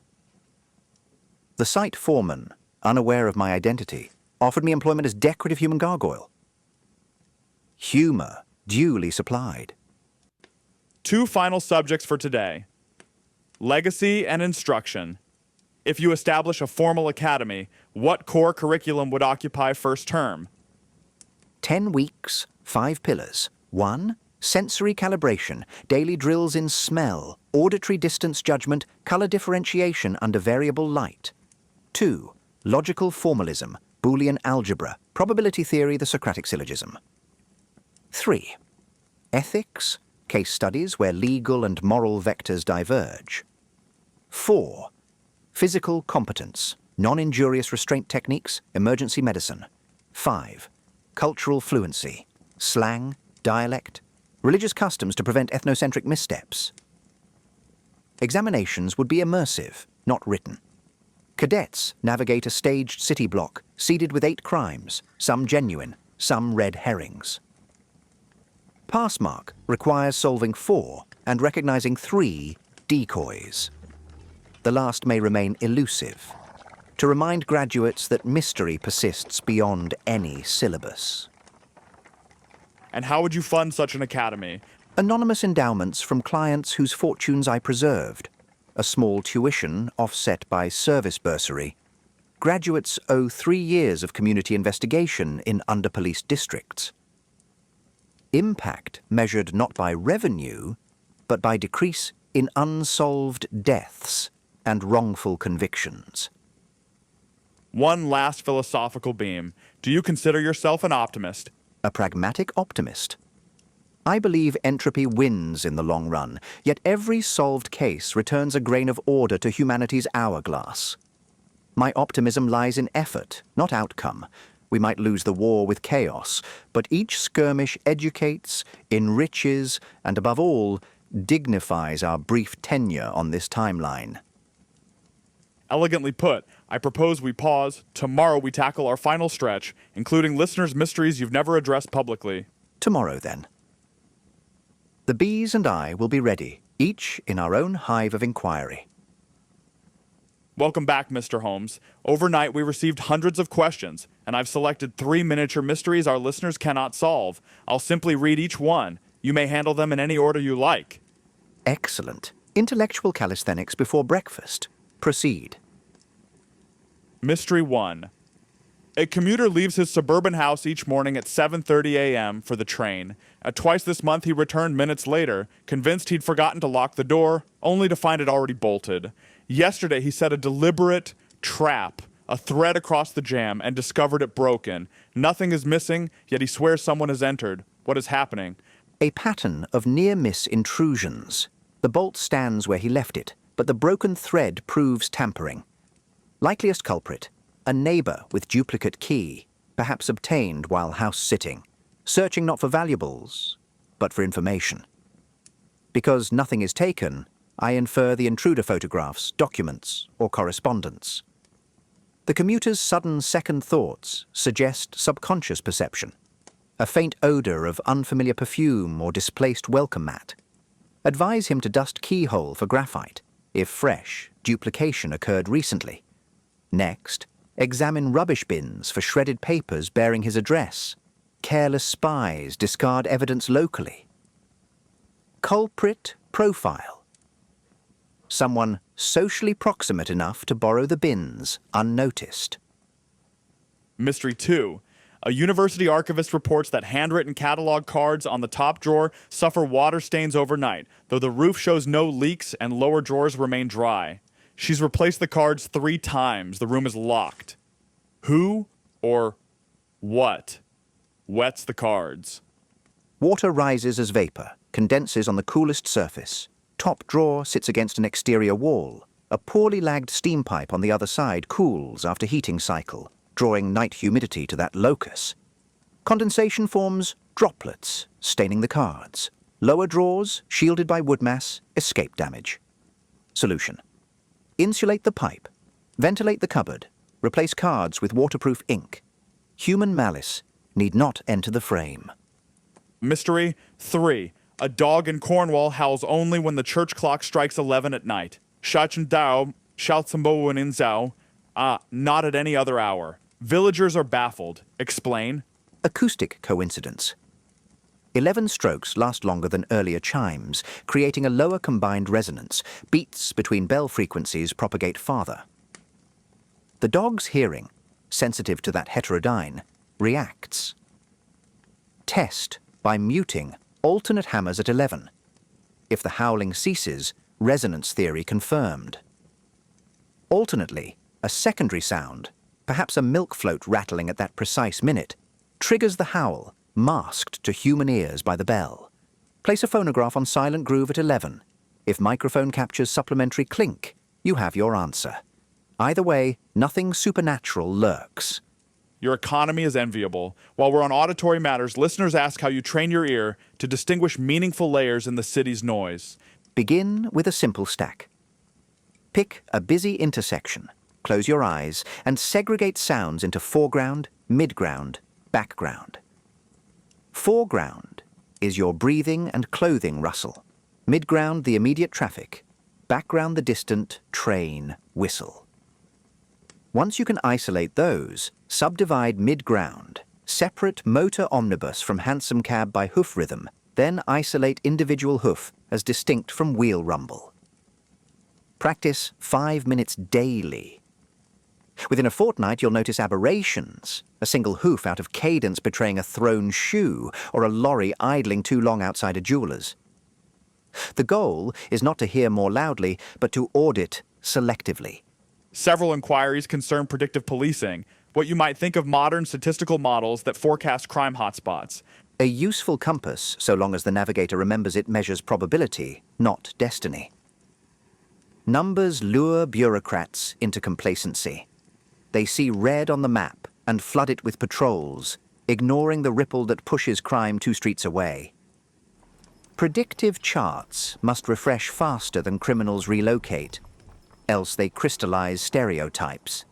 The site foreman, unaware of my identity, offered me employment as decorative human gargoyle. Humor duly supplied. 2 final subjects for today: legacy and instruction. If you establish a formal academy, what core curriculum would occupy first term? 10 weeks, 5 pillars. 1. Sensory calibration, daily drills in smell, auditory distance judgment, color differentiation under variable light. 2. Logical formalism, Boolean algebra, probability theory, the Socratic syllogism. 3. Ethics, case studies where legal and moral vectors diverge. 4. Physical competence, non-injurious restraint techniques, emergency medicine. 5. Cultural fluency, slang, dialect, religious customs to prevent ethnocentric missteps. Examinations would be immersive, not written. Cadets navigate a staged city block, seeded with 8 crimes, some genuine, some red herrings. Passmark requires solving 4 and recognizing 3 decoys. The last may remain elusive, to remind graduates that mystery persists beyond any syllabus. And how would you fund such an academy? Anonymous endowments from clients whose fortunes I preserved. A small tuition offset by service bursary. Graduates owe 3 years of community investigation in under-policed districts. Impact measured not by revenue, but by decrease in unsolved deaths and wrongful convictions. One last philosophical beam. Do you consider yourself an optimist? A pragmatic optimist. I believe entropy wins in the long run, yet every solved case returns a grain of order to humanity's hourglass. My optimism lies in effort, not outcome. We might lose the war with chaos, but each skirmish educates, enriches, and above all, dignifies our brief tenure on this timeline. Elegantly put. I propose we pause. Tomorrow we tackle our final stretch, including listeners' mysteries you've never addressed publicly. Tomorrow, then. The bees and I will be ready, each in our own hive of inquiry. Welcome back, Mr. Holmes. Overnight, we received hundreds of questions, and I've selected 3 miniature mysteries our listeners cannot solve. I'll simply read each one. You may handle them in any order you like. Excellent. Intellectual calisthenics before breakfast. Proceed. Mystery 1. A commuter leaves his suburban house each morning at 7:30 a.m. for the train. Twice this month he returned minutes later, convinced he'd forgotten to lock the door, only to find it already bolted. Yesterday he set a deliberate trap, a thread across the jam, and discovered it broken. Nothing is missing, yet he swears someone has entered. What is happening? A pattern of near-miss intrusions. The bolt stands where he left it, but the broken thread proves tampering. Likeliest culprit, a neighbor with duplicate key, perhaps obtained while house-sitting, searching not for valuables, but for information. Because nothing is taken, I infer the intruder photographs, documents, or correspondence. The commuter's sudden second thoughts suggest subconscious perception, a faint odor of unfamiliar perfume or displaced welcome mat. Advise him to dust keyhole for graphite. If fresh, duplication occurred recently. Next, examine rubbish bins for shredded papers bearing his address. Careless spies discard evidence locally. Culprit profile. Someone socially proximate enough to borrow the bins unnoticed. Mystery 2. A university archivist reports that handwritten catalog cards on the top drawer suffer water stains overnight, though the roof shows no leaks and lower drawers remain dry. She's replaced the cards 3 times. The room is locked. Who or what wets the cards? Water rises as vapor, condenses on the coolest surface. Top drawer sits against an exterior wall. A poorly lagged steam pipe on the other side cools after heating cycle, drawing night humidity to that locus. Condensation forms droplets, staining the cards. Lower drawers, shielded by wood mass, escape damage. Solution. Insulate the pipe. Ventilate the cupboard. Replace cards with waterproof ink. Human malice need not enter the frame. Mystery 3. A dog in Cornwall howls only when the church clock strikes 11 at night. Shachen Dao, Shaltsambo in Zhao. Not at any other hour. Villagers are baffled. Explain. Acoustic coincidence. 11 strokes last longer than earlier chimes, creating a lower combined resonance. Beats between bell frequencies propagate farther. The dog's hearing, sensitive to that heterodyne, reacts. Test by muting alternate hammers at 11. If the howling ceases, resonance theory confirmed. Alternately, a secondary sound, perhaps a milk float rattling at that precise minute, triggers the howl, masked to human ears by the bell. Place a phonograph on silent groove at 11. If microphone captures supplementary clink, you have your answer. Either way, nothing supernatural lurks. Your economy is enviable. While we're on auditory matters, listeners ask how you train your ear to distinguish meaningful layers in the city's noise. Begin with a simple stack. Pick a busy intersection, close your eyes, and segregate sounds into foreground, midground, background. Foreground is your breathing and clothing rustle. Midground, the immediate traffic. Background, the distant train whistle. Once you can isolate those, subdivide midground, separate motor omnibus from hansom cab by hoof rhythm, then isolate individual hoof as distinct from wheel rumble. Practice 5 minutes daily. Within a fortnight, you'll notice aberrations, a single hoof out of cadence betraying a thrown shoe, or a lorry idling too long outside a jeweller's. The goal is not to hear more loudly, but to audit selectively. Several inquiries concern predictive policing, what you might think of modern statistical models that forecast crime hotspots. A useful compass, so long as the navigator remembers it measures probability, not destiny. Numbers lure bureaucrats into complacency. They see red on the map and flood it with patrols, ignoring the ripple that pushes crime 2 streets away. Predictive charts must refresh faster than criminals relocate, else they crystallize stereotypes.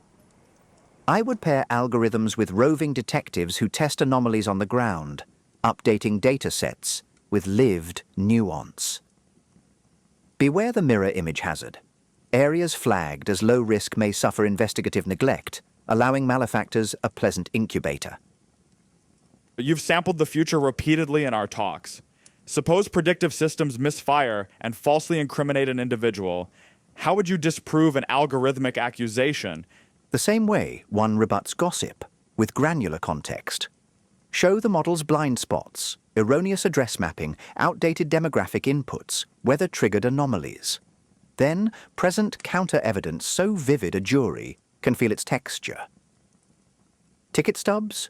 I would pair algorithms with roving detectives who test anomalies on the ground, updating data sets with lived nuance. Beware the mirror image hazard. Areas flagged as low risk may suffer investigative neglect, allowing malefactors a pleasant incubator. You've sampled the future repeatedly in our talks. Suppose predictive systems misfire and falsely incriminate an individual. How would you disprove an algorithmic accusation? The same way one rebuts gossip, with granular context. Show the model's blind spots, erroneous address mapping, outdated demographic inputs, weather-triggered anomalies. Then present counter-evidence so vivid a jury can feel its texture. Ticket stubs,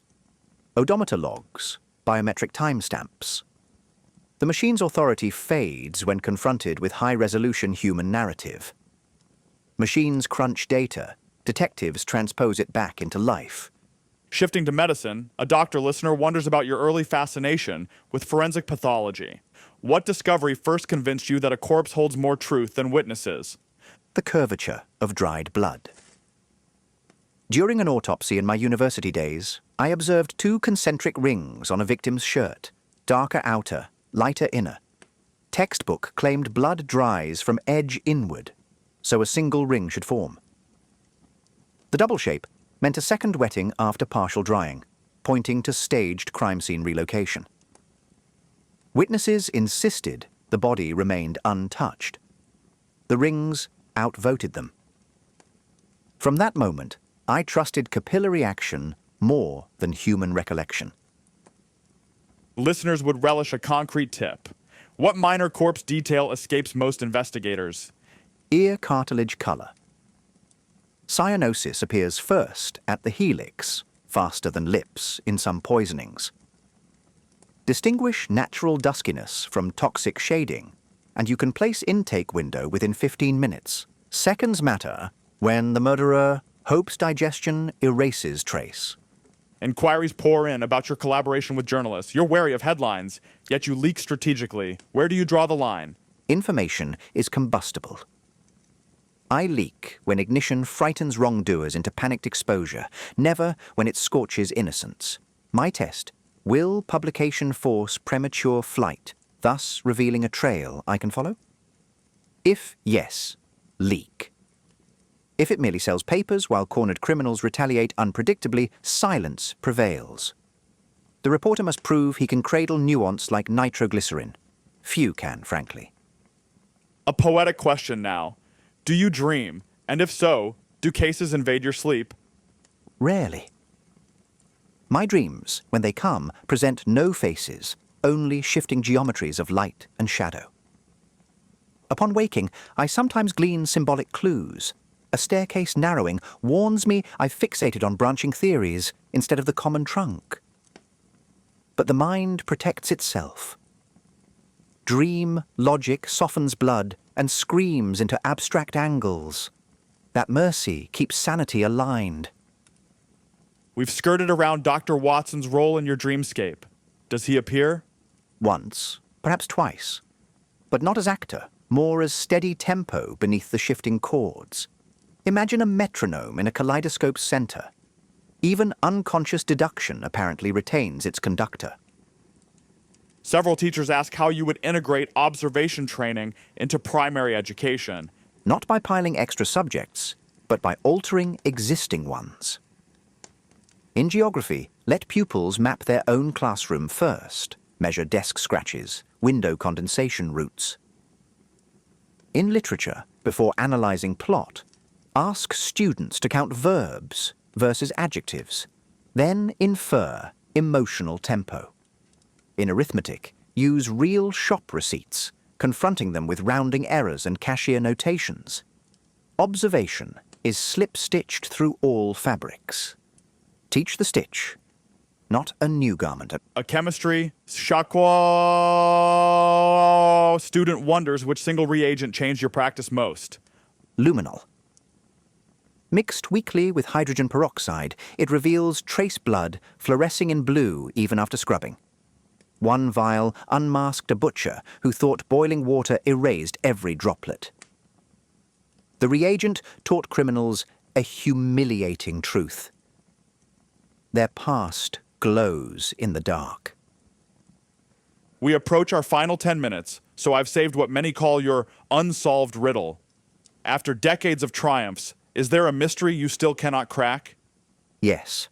odometer logs, biometric timestamps. The machine's authority fades when confronted with high-resolution human narrative. Machines crunch data, detectives transpose it back into life. Shifting to medicine, a doctor listener wonders about your early fascination with forensic pathology. What discovery first convinced you that a corpse holds more truth than witnesses? The curvature of dried blood. During an autopsy in my university days, I observed 2 concentric rings on a victim's shirt, darker outer, lighter inner. Textbook claimed blood dries from edge inward, so a single ring should form. The double shape meant a second wetting after partial drying, pointing to staged crime scene relocation. Witnesses insisted the body remained untouched. The rings outvoted them. From that moment, I trusted capillary action more than human recollection. Listeners would relish a concrete tip. What minor corpse detail escapes most investigators? Ear cartilage color. Cyanosis appears first at the helix, faster than lips in some poisonings. Distinguish natural duskiness from toxic shading, and you can place intake window within 15 minutes. Seconds matter when the murderer hopes digestion erases trace. Inquiries pour in about your collaboration with journalists. You're wary of headlines, yet you leak strategically. Where do you draw the line? Information is combustible. I leak when ignition frightens wrongdoers into panicked exposure, never when it scorches innocence. My test: will publication force premature flight, thus revealing a trail I can follow? If yes, leak. If it merely sells papers while cornered criminals retaliate unpredictably, silence prevails. The reporter must prove he can cradle nuance like nitroglycerin. Few can, frankly. A poetic question now. Do you dream? And if so, do cases invade your sleep? Rarely. My dreams, when they come, present no faces, only shifting geometries of light and shadow. Upon waking, I sometimes glean symbolic clues. A staircase narrowing warns me I've fixated on branching theories instead of the common trunk. But the mind protects itself. Dream logic softens blood and screams into abstract angles. That mercy keeps sanity aligned. We've skirted around Dr. Watson's role in your dreamscape. Does he appear? Once, perhaps twice. But not as actor, more as steady tempo beneath the shifting chords. Imagine a metronome in a kaleidoscope's center. Even unconscious deduction apparently retains its conductor. Several teachers ask how you would integrate observation training into primary education. Not by piling extra subjects, but by altering existing ones. In geography, let pupils map their own classroom first, measure desk scratches, window condensation routes. In literature, before analyzing plot, ask students to count verbs versus adjectives, then infer emotional tempo. In arithmetic, use real shop receipts, confronting them with rounding errors and cashier notations. Observation is slip-stitched through all fabrics. Teach the stitch, not a new garment. A chemistry, chaque student wonders which single reagent changed your practice most. Luminol. Mixed weekly with hydrogen peroxide, it reveals trace blood fluorescing in blue even after scrubbing. One vial unmasked a butcher who thought boiling water erased every droplet. The reagent taught criminals a humiliating truth. Their past glows in the dark. We approach our final 10 minutes, so I've saved what many call your unsolved riddle. After decades of triumphs, is there a mystery you still cannot crack? Yes.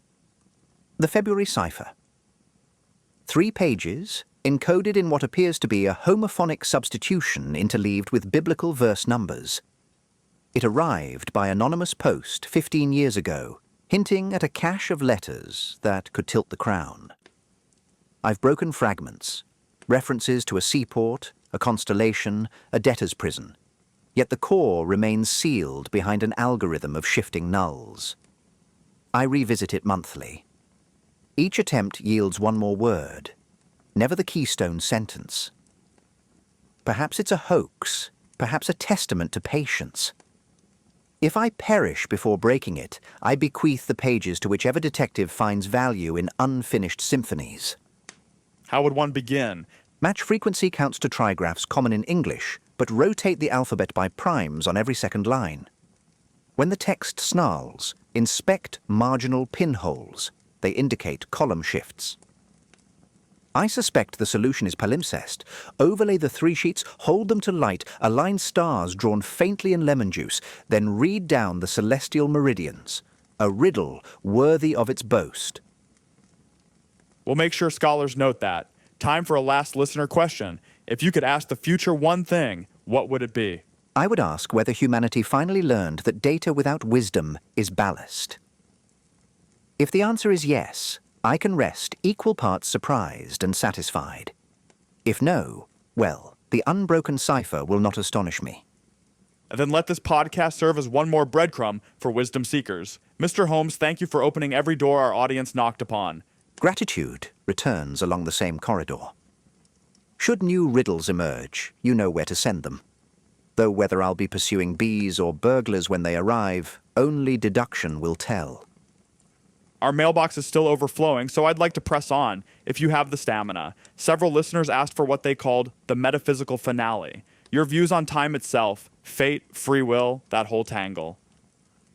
The February cipher. 3 pages, encoded in what appears to be a homophonic substitution interleaved with biblical verse numbers. It arrived by anonymous post 15 years ago, hinting at a cache of letters that could tilt the crown. I've broken fragments, references to a seaport, a constellation, a debtor's prison, yet the core remains sealed behind an algorithm of shifting nulls. I revisit it monthly. Each attempt yields one more word, never the keystone sentence. Perhaps it's a hoax, perhaps a testament to patience. If I perish before breaking it, I bequeath the pages to whichever detective finds value in unfinished symphonies. How would one begin? Match frequency counts to trigraphs common in English, but rotate the alphabet by primes on every second line. When the text snarls, inspect marginal pinholes. They indicate column shifts. I suspect the solution is palimpsest. Overlay the 3 sheets, hold them to light, align stars drawn faintly in lemon juice, then read down the celestial meridians. A riddle worthy of its boast. We'll make sure scholars note that. Time for a last listener question. If you could ask the future one thing, what would it be? I would ask whether humanity finally learned that data without wisdom is ballast. If the answer is yes, I can rest equal parts surprised and satisfied. If no, well, the unbroken cipher will not astonish me. Then let this podcast serve as one more breadcrumb for wisdom seekers. Mr. Holmes, thank you for opening every door our audience knocked upon. Gratitude returns along the same corridor. Should new riddles emerge, you know where to send them. Though whether I'll be pursuing bees or burglars when they arrive, only deduction will tell. Our mailbox is still overflowing, so I'd like to press on, if you have the stamina. Several listeners asked for what they called the metaphysical finale. Your views on time itself, fate, free will, that whole tangle.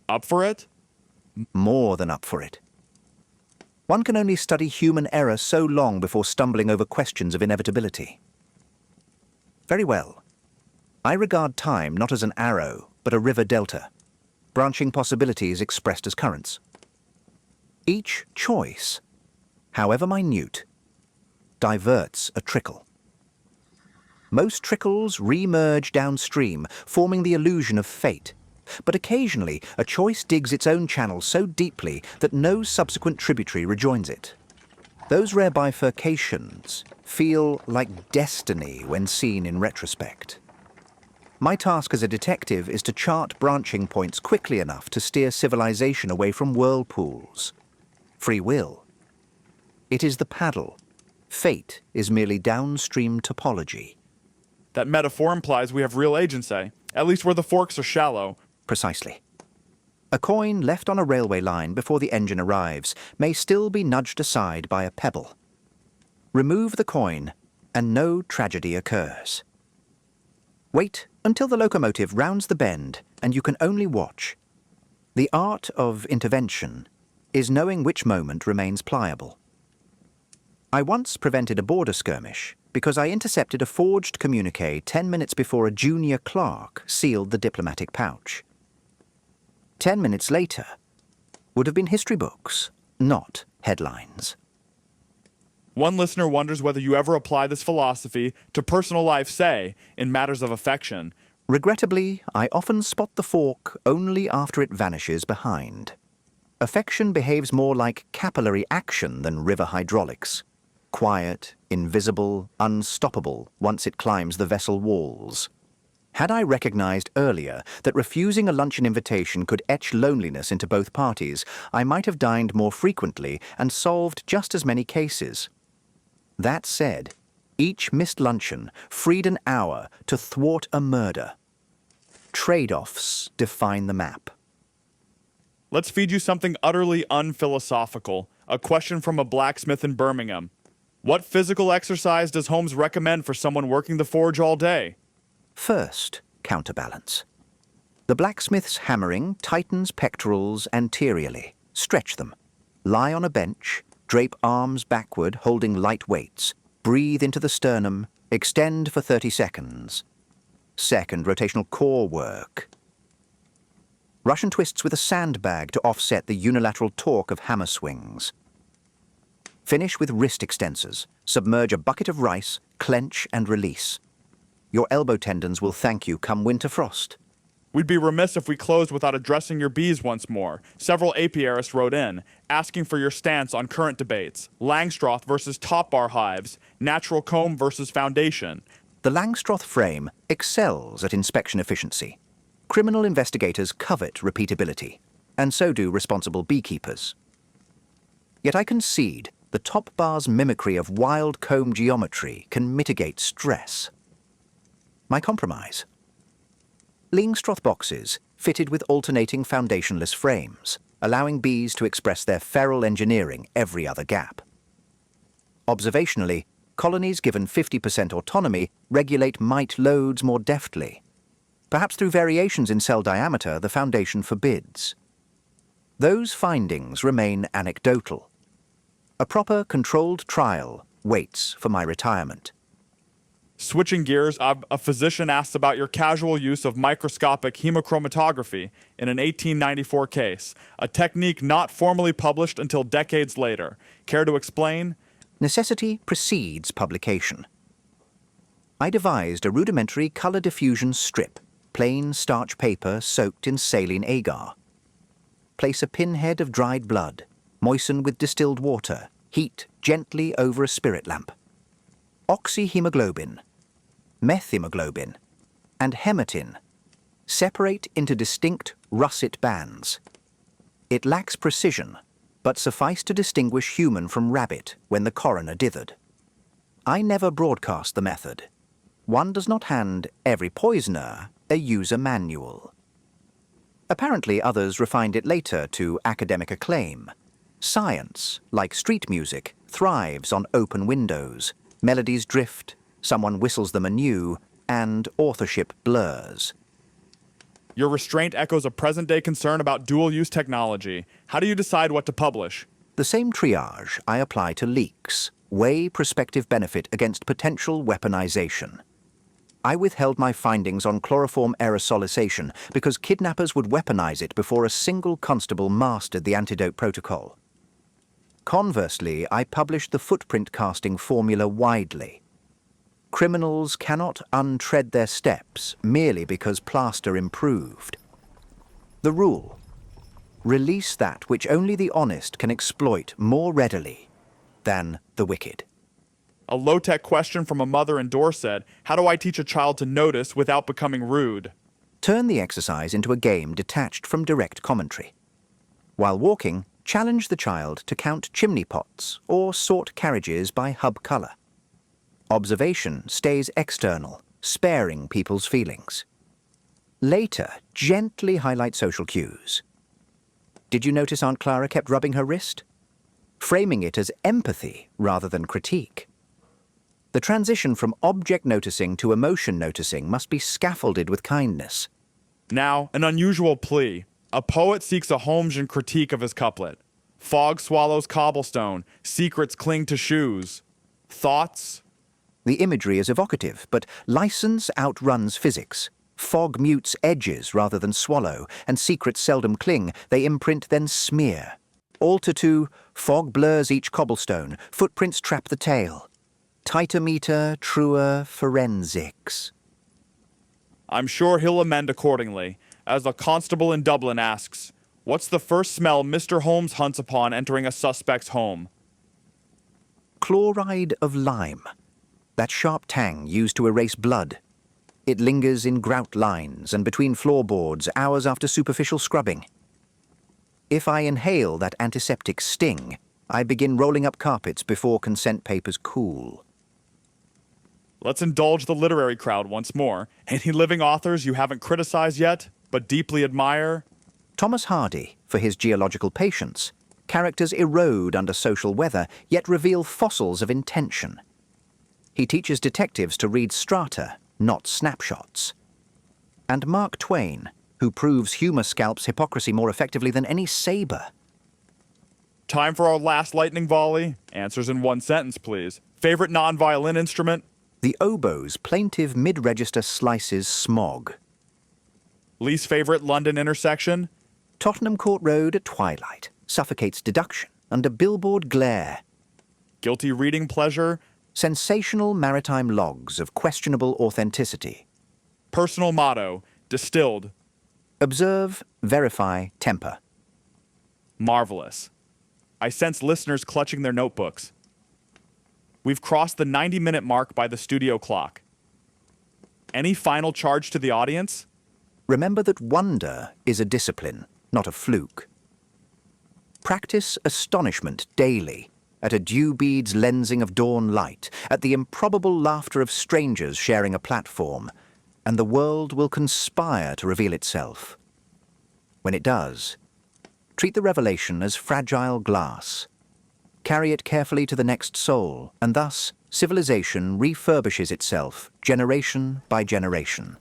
Up for it? More than up for it. One can only study human error so long before stumbling over questions of inevitability. Very well. I regard time not as an arrow, but a river delta, branching possibilities expressed as currents. Each choice, however minute, diverts a trickle. Most trickles re-merge downstream, forming the illusion of fate. But occasionally, a choice digs its own channel so deeply that no subsequent tributary rejoins it. Those rare bifurcations feel like destiny when seen in retrospect. My task as a detective is to chart branching points quickly enough to steer civilization away from whirlpools. Free will. It is the paddle. Fate is merely downstream topology. That metaphor implies we have real agency, at least where the forks are shallow. Precisely. A coin left on a railway line before the engine arrives may still be nudged aside by a pebble. Remove the coin, and no tragedy occurs. Wait until the locomotive rounds the bend, and you can only watch. The art of intervention is knowing which moment remains pliable. I once prevented a border skirmish because I intercepted a forged communique 10 minutes before a junior clerk sealed the diplomatic pouch. 10 minutes later would have been history books, not headlines. One listener wonders whether you ever apply this philosophy to personal life, say, in matters of affection. Regrettably, I often spot the fork only after it vanishes behind. Affection behaves more like capillary action than river hydraulics. Quiet, invisible, unstoppable once it climbs the vessel walls. Had I recognized earlier that refusing a luncheon invitation could etch loneliness into both parties, I might have dined more frequently and solved just as many cases. That said, each missed luncheon freed an hour to thwart a murder. Trade-offs define the map. Let's feed you something utterly unphilosophical. A question from a blacksmith in Birmingham. What physical exercise does Holmes recommend for someone working the forge all day? First, counterbalance. The blacksmith's hammering tightens pectorals anteriorly. Stretch them. Lie on a bench, drape arms backward, holding light weights. Breathe into the sternum, extend for 30 seconds. Second, rotational core work. Russian twists with a sandbag to offset the unilateral torque of hammer swings. Finish with wrist extensors. Submerge a bucket of rice, clench and release. Your elbow tendons will thank you come winter frost. We'd be remiss if we closed without addressing your bees once more. Several apiarists wrote in, asking for your stance on current debates. Langstroth versus top bar hives, natural comb versus foundation. The Langstroth frame excels at inspection efficiency. Criminal investigators covet repeatability, and so do responsible beekeepers. Yet I concede the top bar's mimicry of wild comb geometry can mitigate stress. My compromise. Langstroth boxes fitted with alternating foundationless frames, allowing bees to express their feral engineering every other gap. Observationally, colonies given 50% autonomy regulate mite loads more deftly. Perhaps through variations in cell diameter the foundation forbids. Those findings remain anecdotal. A proper controlled trial waits for my retirement. Switching gears, a physician asked about your casual use of microscopic hemochromatography in an 1894 case, a technique not formally published until decades later. Care to explain? Necessity precedes publication. I devised a rudimentary color diffusion strip, plain starch paper soaked in saline agar. Place a pinhead of dried blood, moisten with distilled water, heat gently over a spirit lamp. Oxyhemoglobin, methemoglobin, and hematin separate into distinct russet bands. It lacks precision, but suffice to distinguish human from rabbit when the coroner dithered. I never broadcast the method. One does not hand every poisoner a user manual. Apparently others refined it later to academic acclaim. Science, like street music, thrives on open windows. Melodies drift, someone whistles them anew, and authorship blurs. Your restraint echoes a present-day concern about dual-use technology. How do you decide what to publish? The same triage I apply to leaks. Weigh prospective benefit against potential weaponization. I withheld my findings on chloroform aerosolization because kidnappers would weaponize it before a single constable mastered the antidote protocol. Conversely, I published the footprint casting formula widely. Criminals cannot untread their steps merely because plaster improved. The rule: release that which only the honest can exploit more readily than the wicked. A low-tech question from a mother in Dorset: how do I teach a child to notice without becoming rude? Turn the exercise into a game detached from direct commentary. While walking, challenge the child to count chimney pots or sort carriages by hub color. Observation stays external, sparing people's feelings. Later, gently highlight social cues. Did you notice Aunt Clara kept rubbing her wrist? Framing it as empathy rather than critique. The transition from object noticing to emotion noticing must be scaffolded with kindness. Now, an unusual plea. A poet seeks a Holmesian critique of his couplet. Fog swallows cobblestone, secrets cling to shoes. Thoughts? The imagery is evocative, but license outruns physics. Fog mutes edges rather than swallow, and secrets seldom cling, they imprint then smear. Alter to, fog blurs each cobblestone, footprints trap the tale. Tighter meter, truer forensics. I'm sure he'll amend accordingly, as a constable in Dublin asks, what's the first smell Mr. Holmes hunts upon entering a suspect's home? Chloride of lime. That sharp tang used to erase blood. It lingers in grout lines and between floorboards hours after superficial scrubbing. If I inhale that antiseptic sting, I begin rolling up carpets before consent papers cool. Let's indulge the literary crowd once more. Any living authors you haven't criticized yet, but deeply admire? Thomas Hardy, for his geological patience. Characters erode under social weather, yet reveal fossils of intention. He teaches detectives to read strata, not snapshots. And Mark Twain, who proves humor scalps hypocrisy more effectively than any saber. Time for our last lightning volley. Answers in one sentence, please. Favorite non-violin instrument? The oboe's plaintive mid-register slices smog. Least favorite London intersection? Tottenham Court Road at twilight suffocates deduction under billboard glare. Guilty reading pleasure? Sensational maritime logs of questionable authenticity. Personal motto, distilled. Observe, verify, temper. Marvelous. I sense listeners clutching their notebooks. We've crossed the 90-minute mark by the studio clock. Any final charge to the audience? Remember that wonder is a discipline, not a fluke. Practice astonishment daily, at a dew bead's lensing of dawn light, at the improbable laughter of strangers sharing a platform, and the world will conspire to reveal itself. When it does, treat the revelation as fragile glass. Carry it carefully to the next soul, and thus civilization refurbishes itself generation by generation.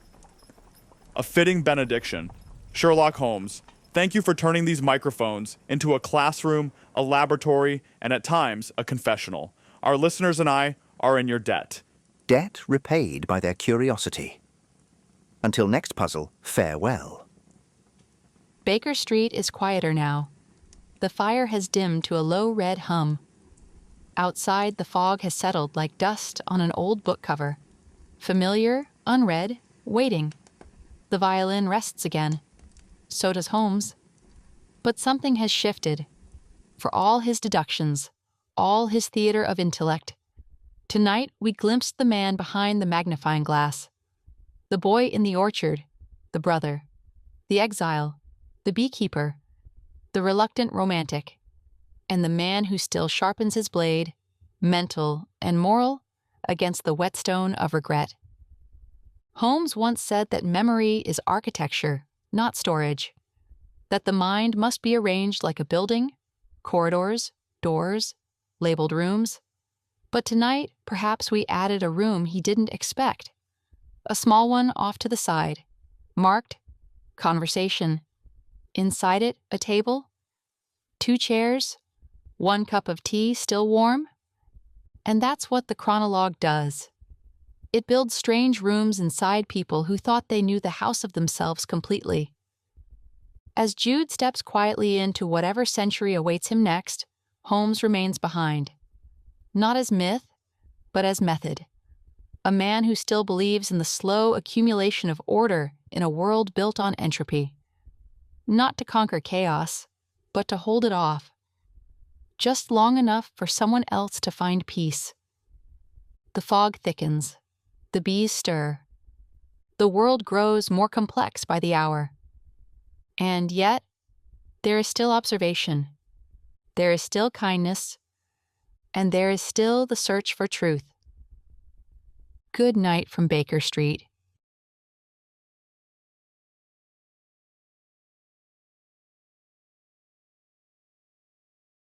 A fitting benediction. Sherlock Holmes, thank you for turning these microphones into a classroom, a laboratory, and at times, a confessional. Our listeners and I are in your debt. Debt repaid by their curiosity. Until next puzzle, farewell. Baker Street is quieter now. The fire has dimmed to a low red hum. Outside, the fog has settled like dust on an old book cover. Familiar, unread, waiting. The violin rests again. So does Holmes. But something has shifted. For all his deductions, all his theater of intellect, tonight we glimpsed the man behind the magnifying glass. The boy in the orchard, the brother, the exile, the beekeeper, the reluctant romantic, and the man who still sharpens his blade, mental and moral, against the whetstone of regret. Holmes once said that memory is architecture, not storage, that the mind must be arranged like a building, corridors, doors, labeled rooms. But tonight, perhaps we added a room he didn't expect. A small one off to the side, marked Conversation. Inside it, a table, 2 chairs, 1 cup of tea still warm. And that's what the Chronologue does. It builds strange rooms inside people who thought they knew the house of themselves completely. As Jude steps quietly into whatever century awaits him next, Holmes remains behind. Not as myth, but as method. A man who still believes in the slow accumulation of order in a world built on entropy. Not to conquer chaos, but to hold it off. Just long enough for someone else to find peace. The fog thickens. The bees stir. The world grows more complex by the hour. And yet, there is still observation. There is still kindness. And there is still the search for truth. Good night from Baker Street.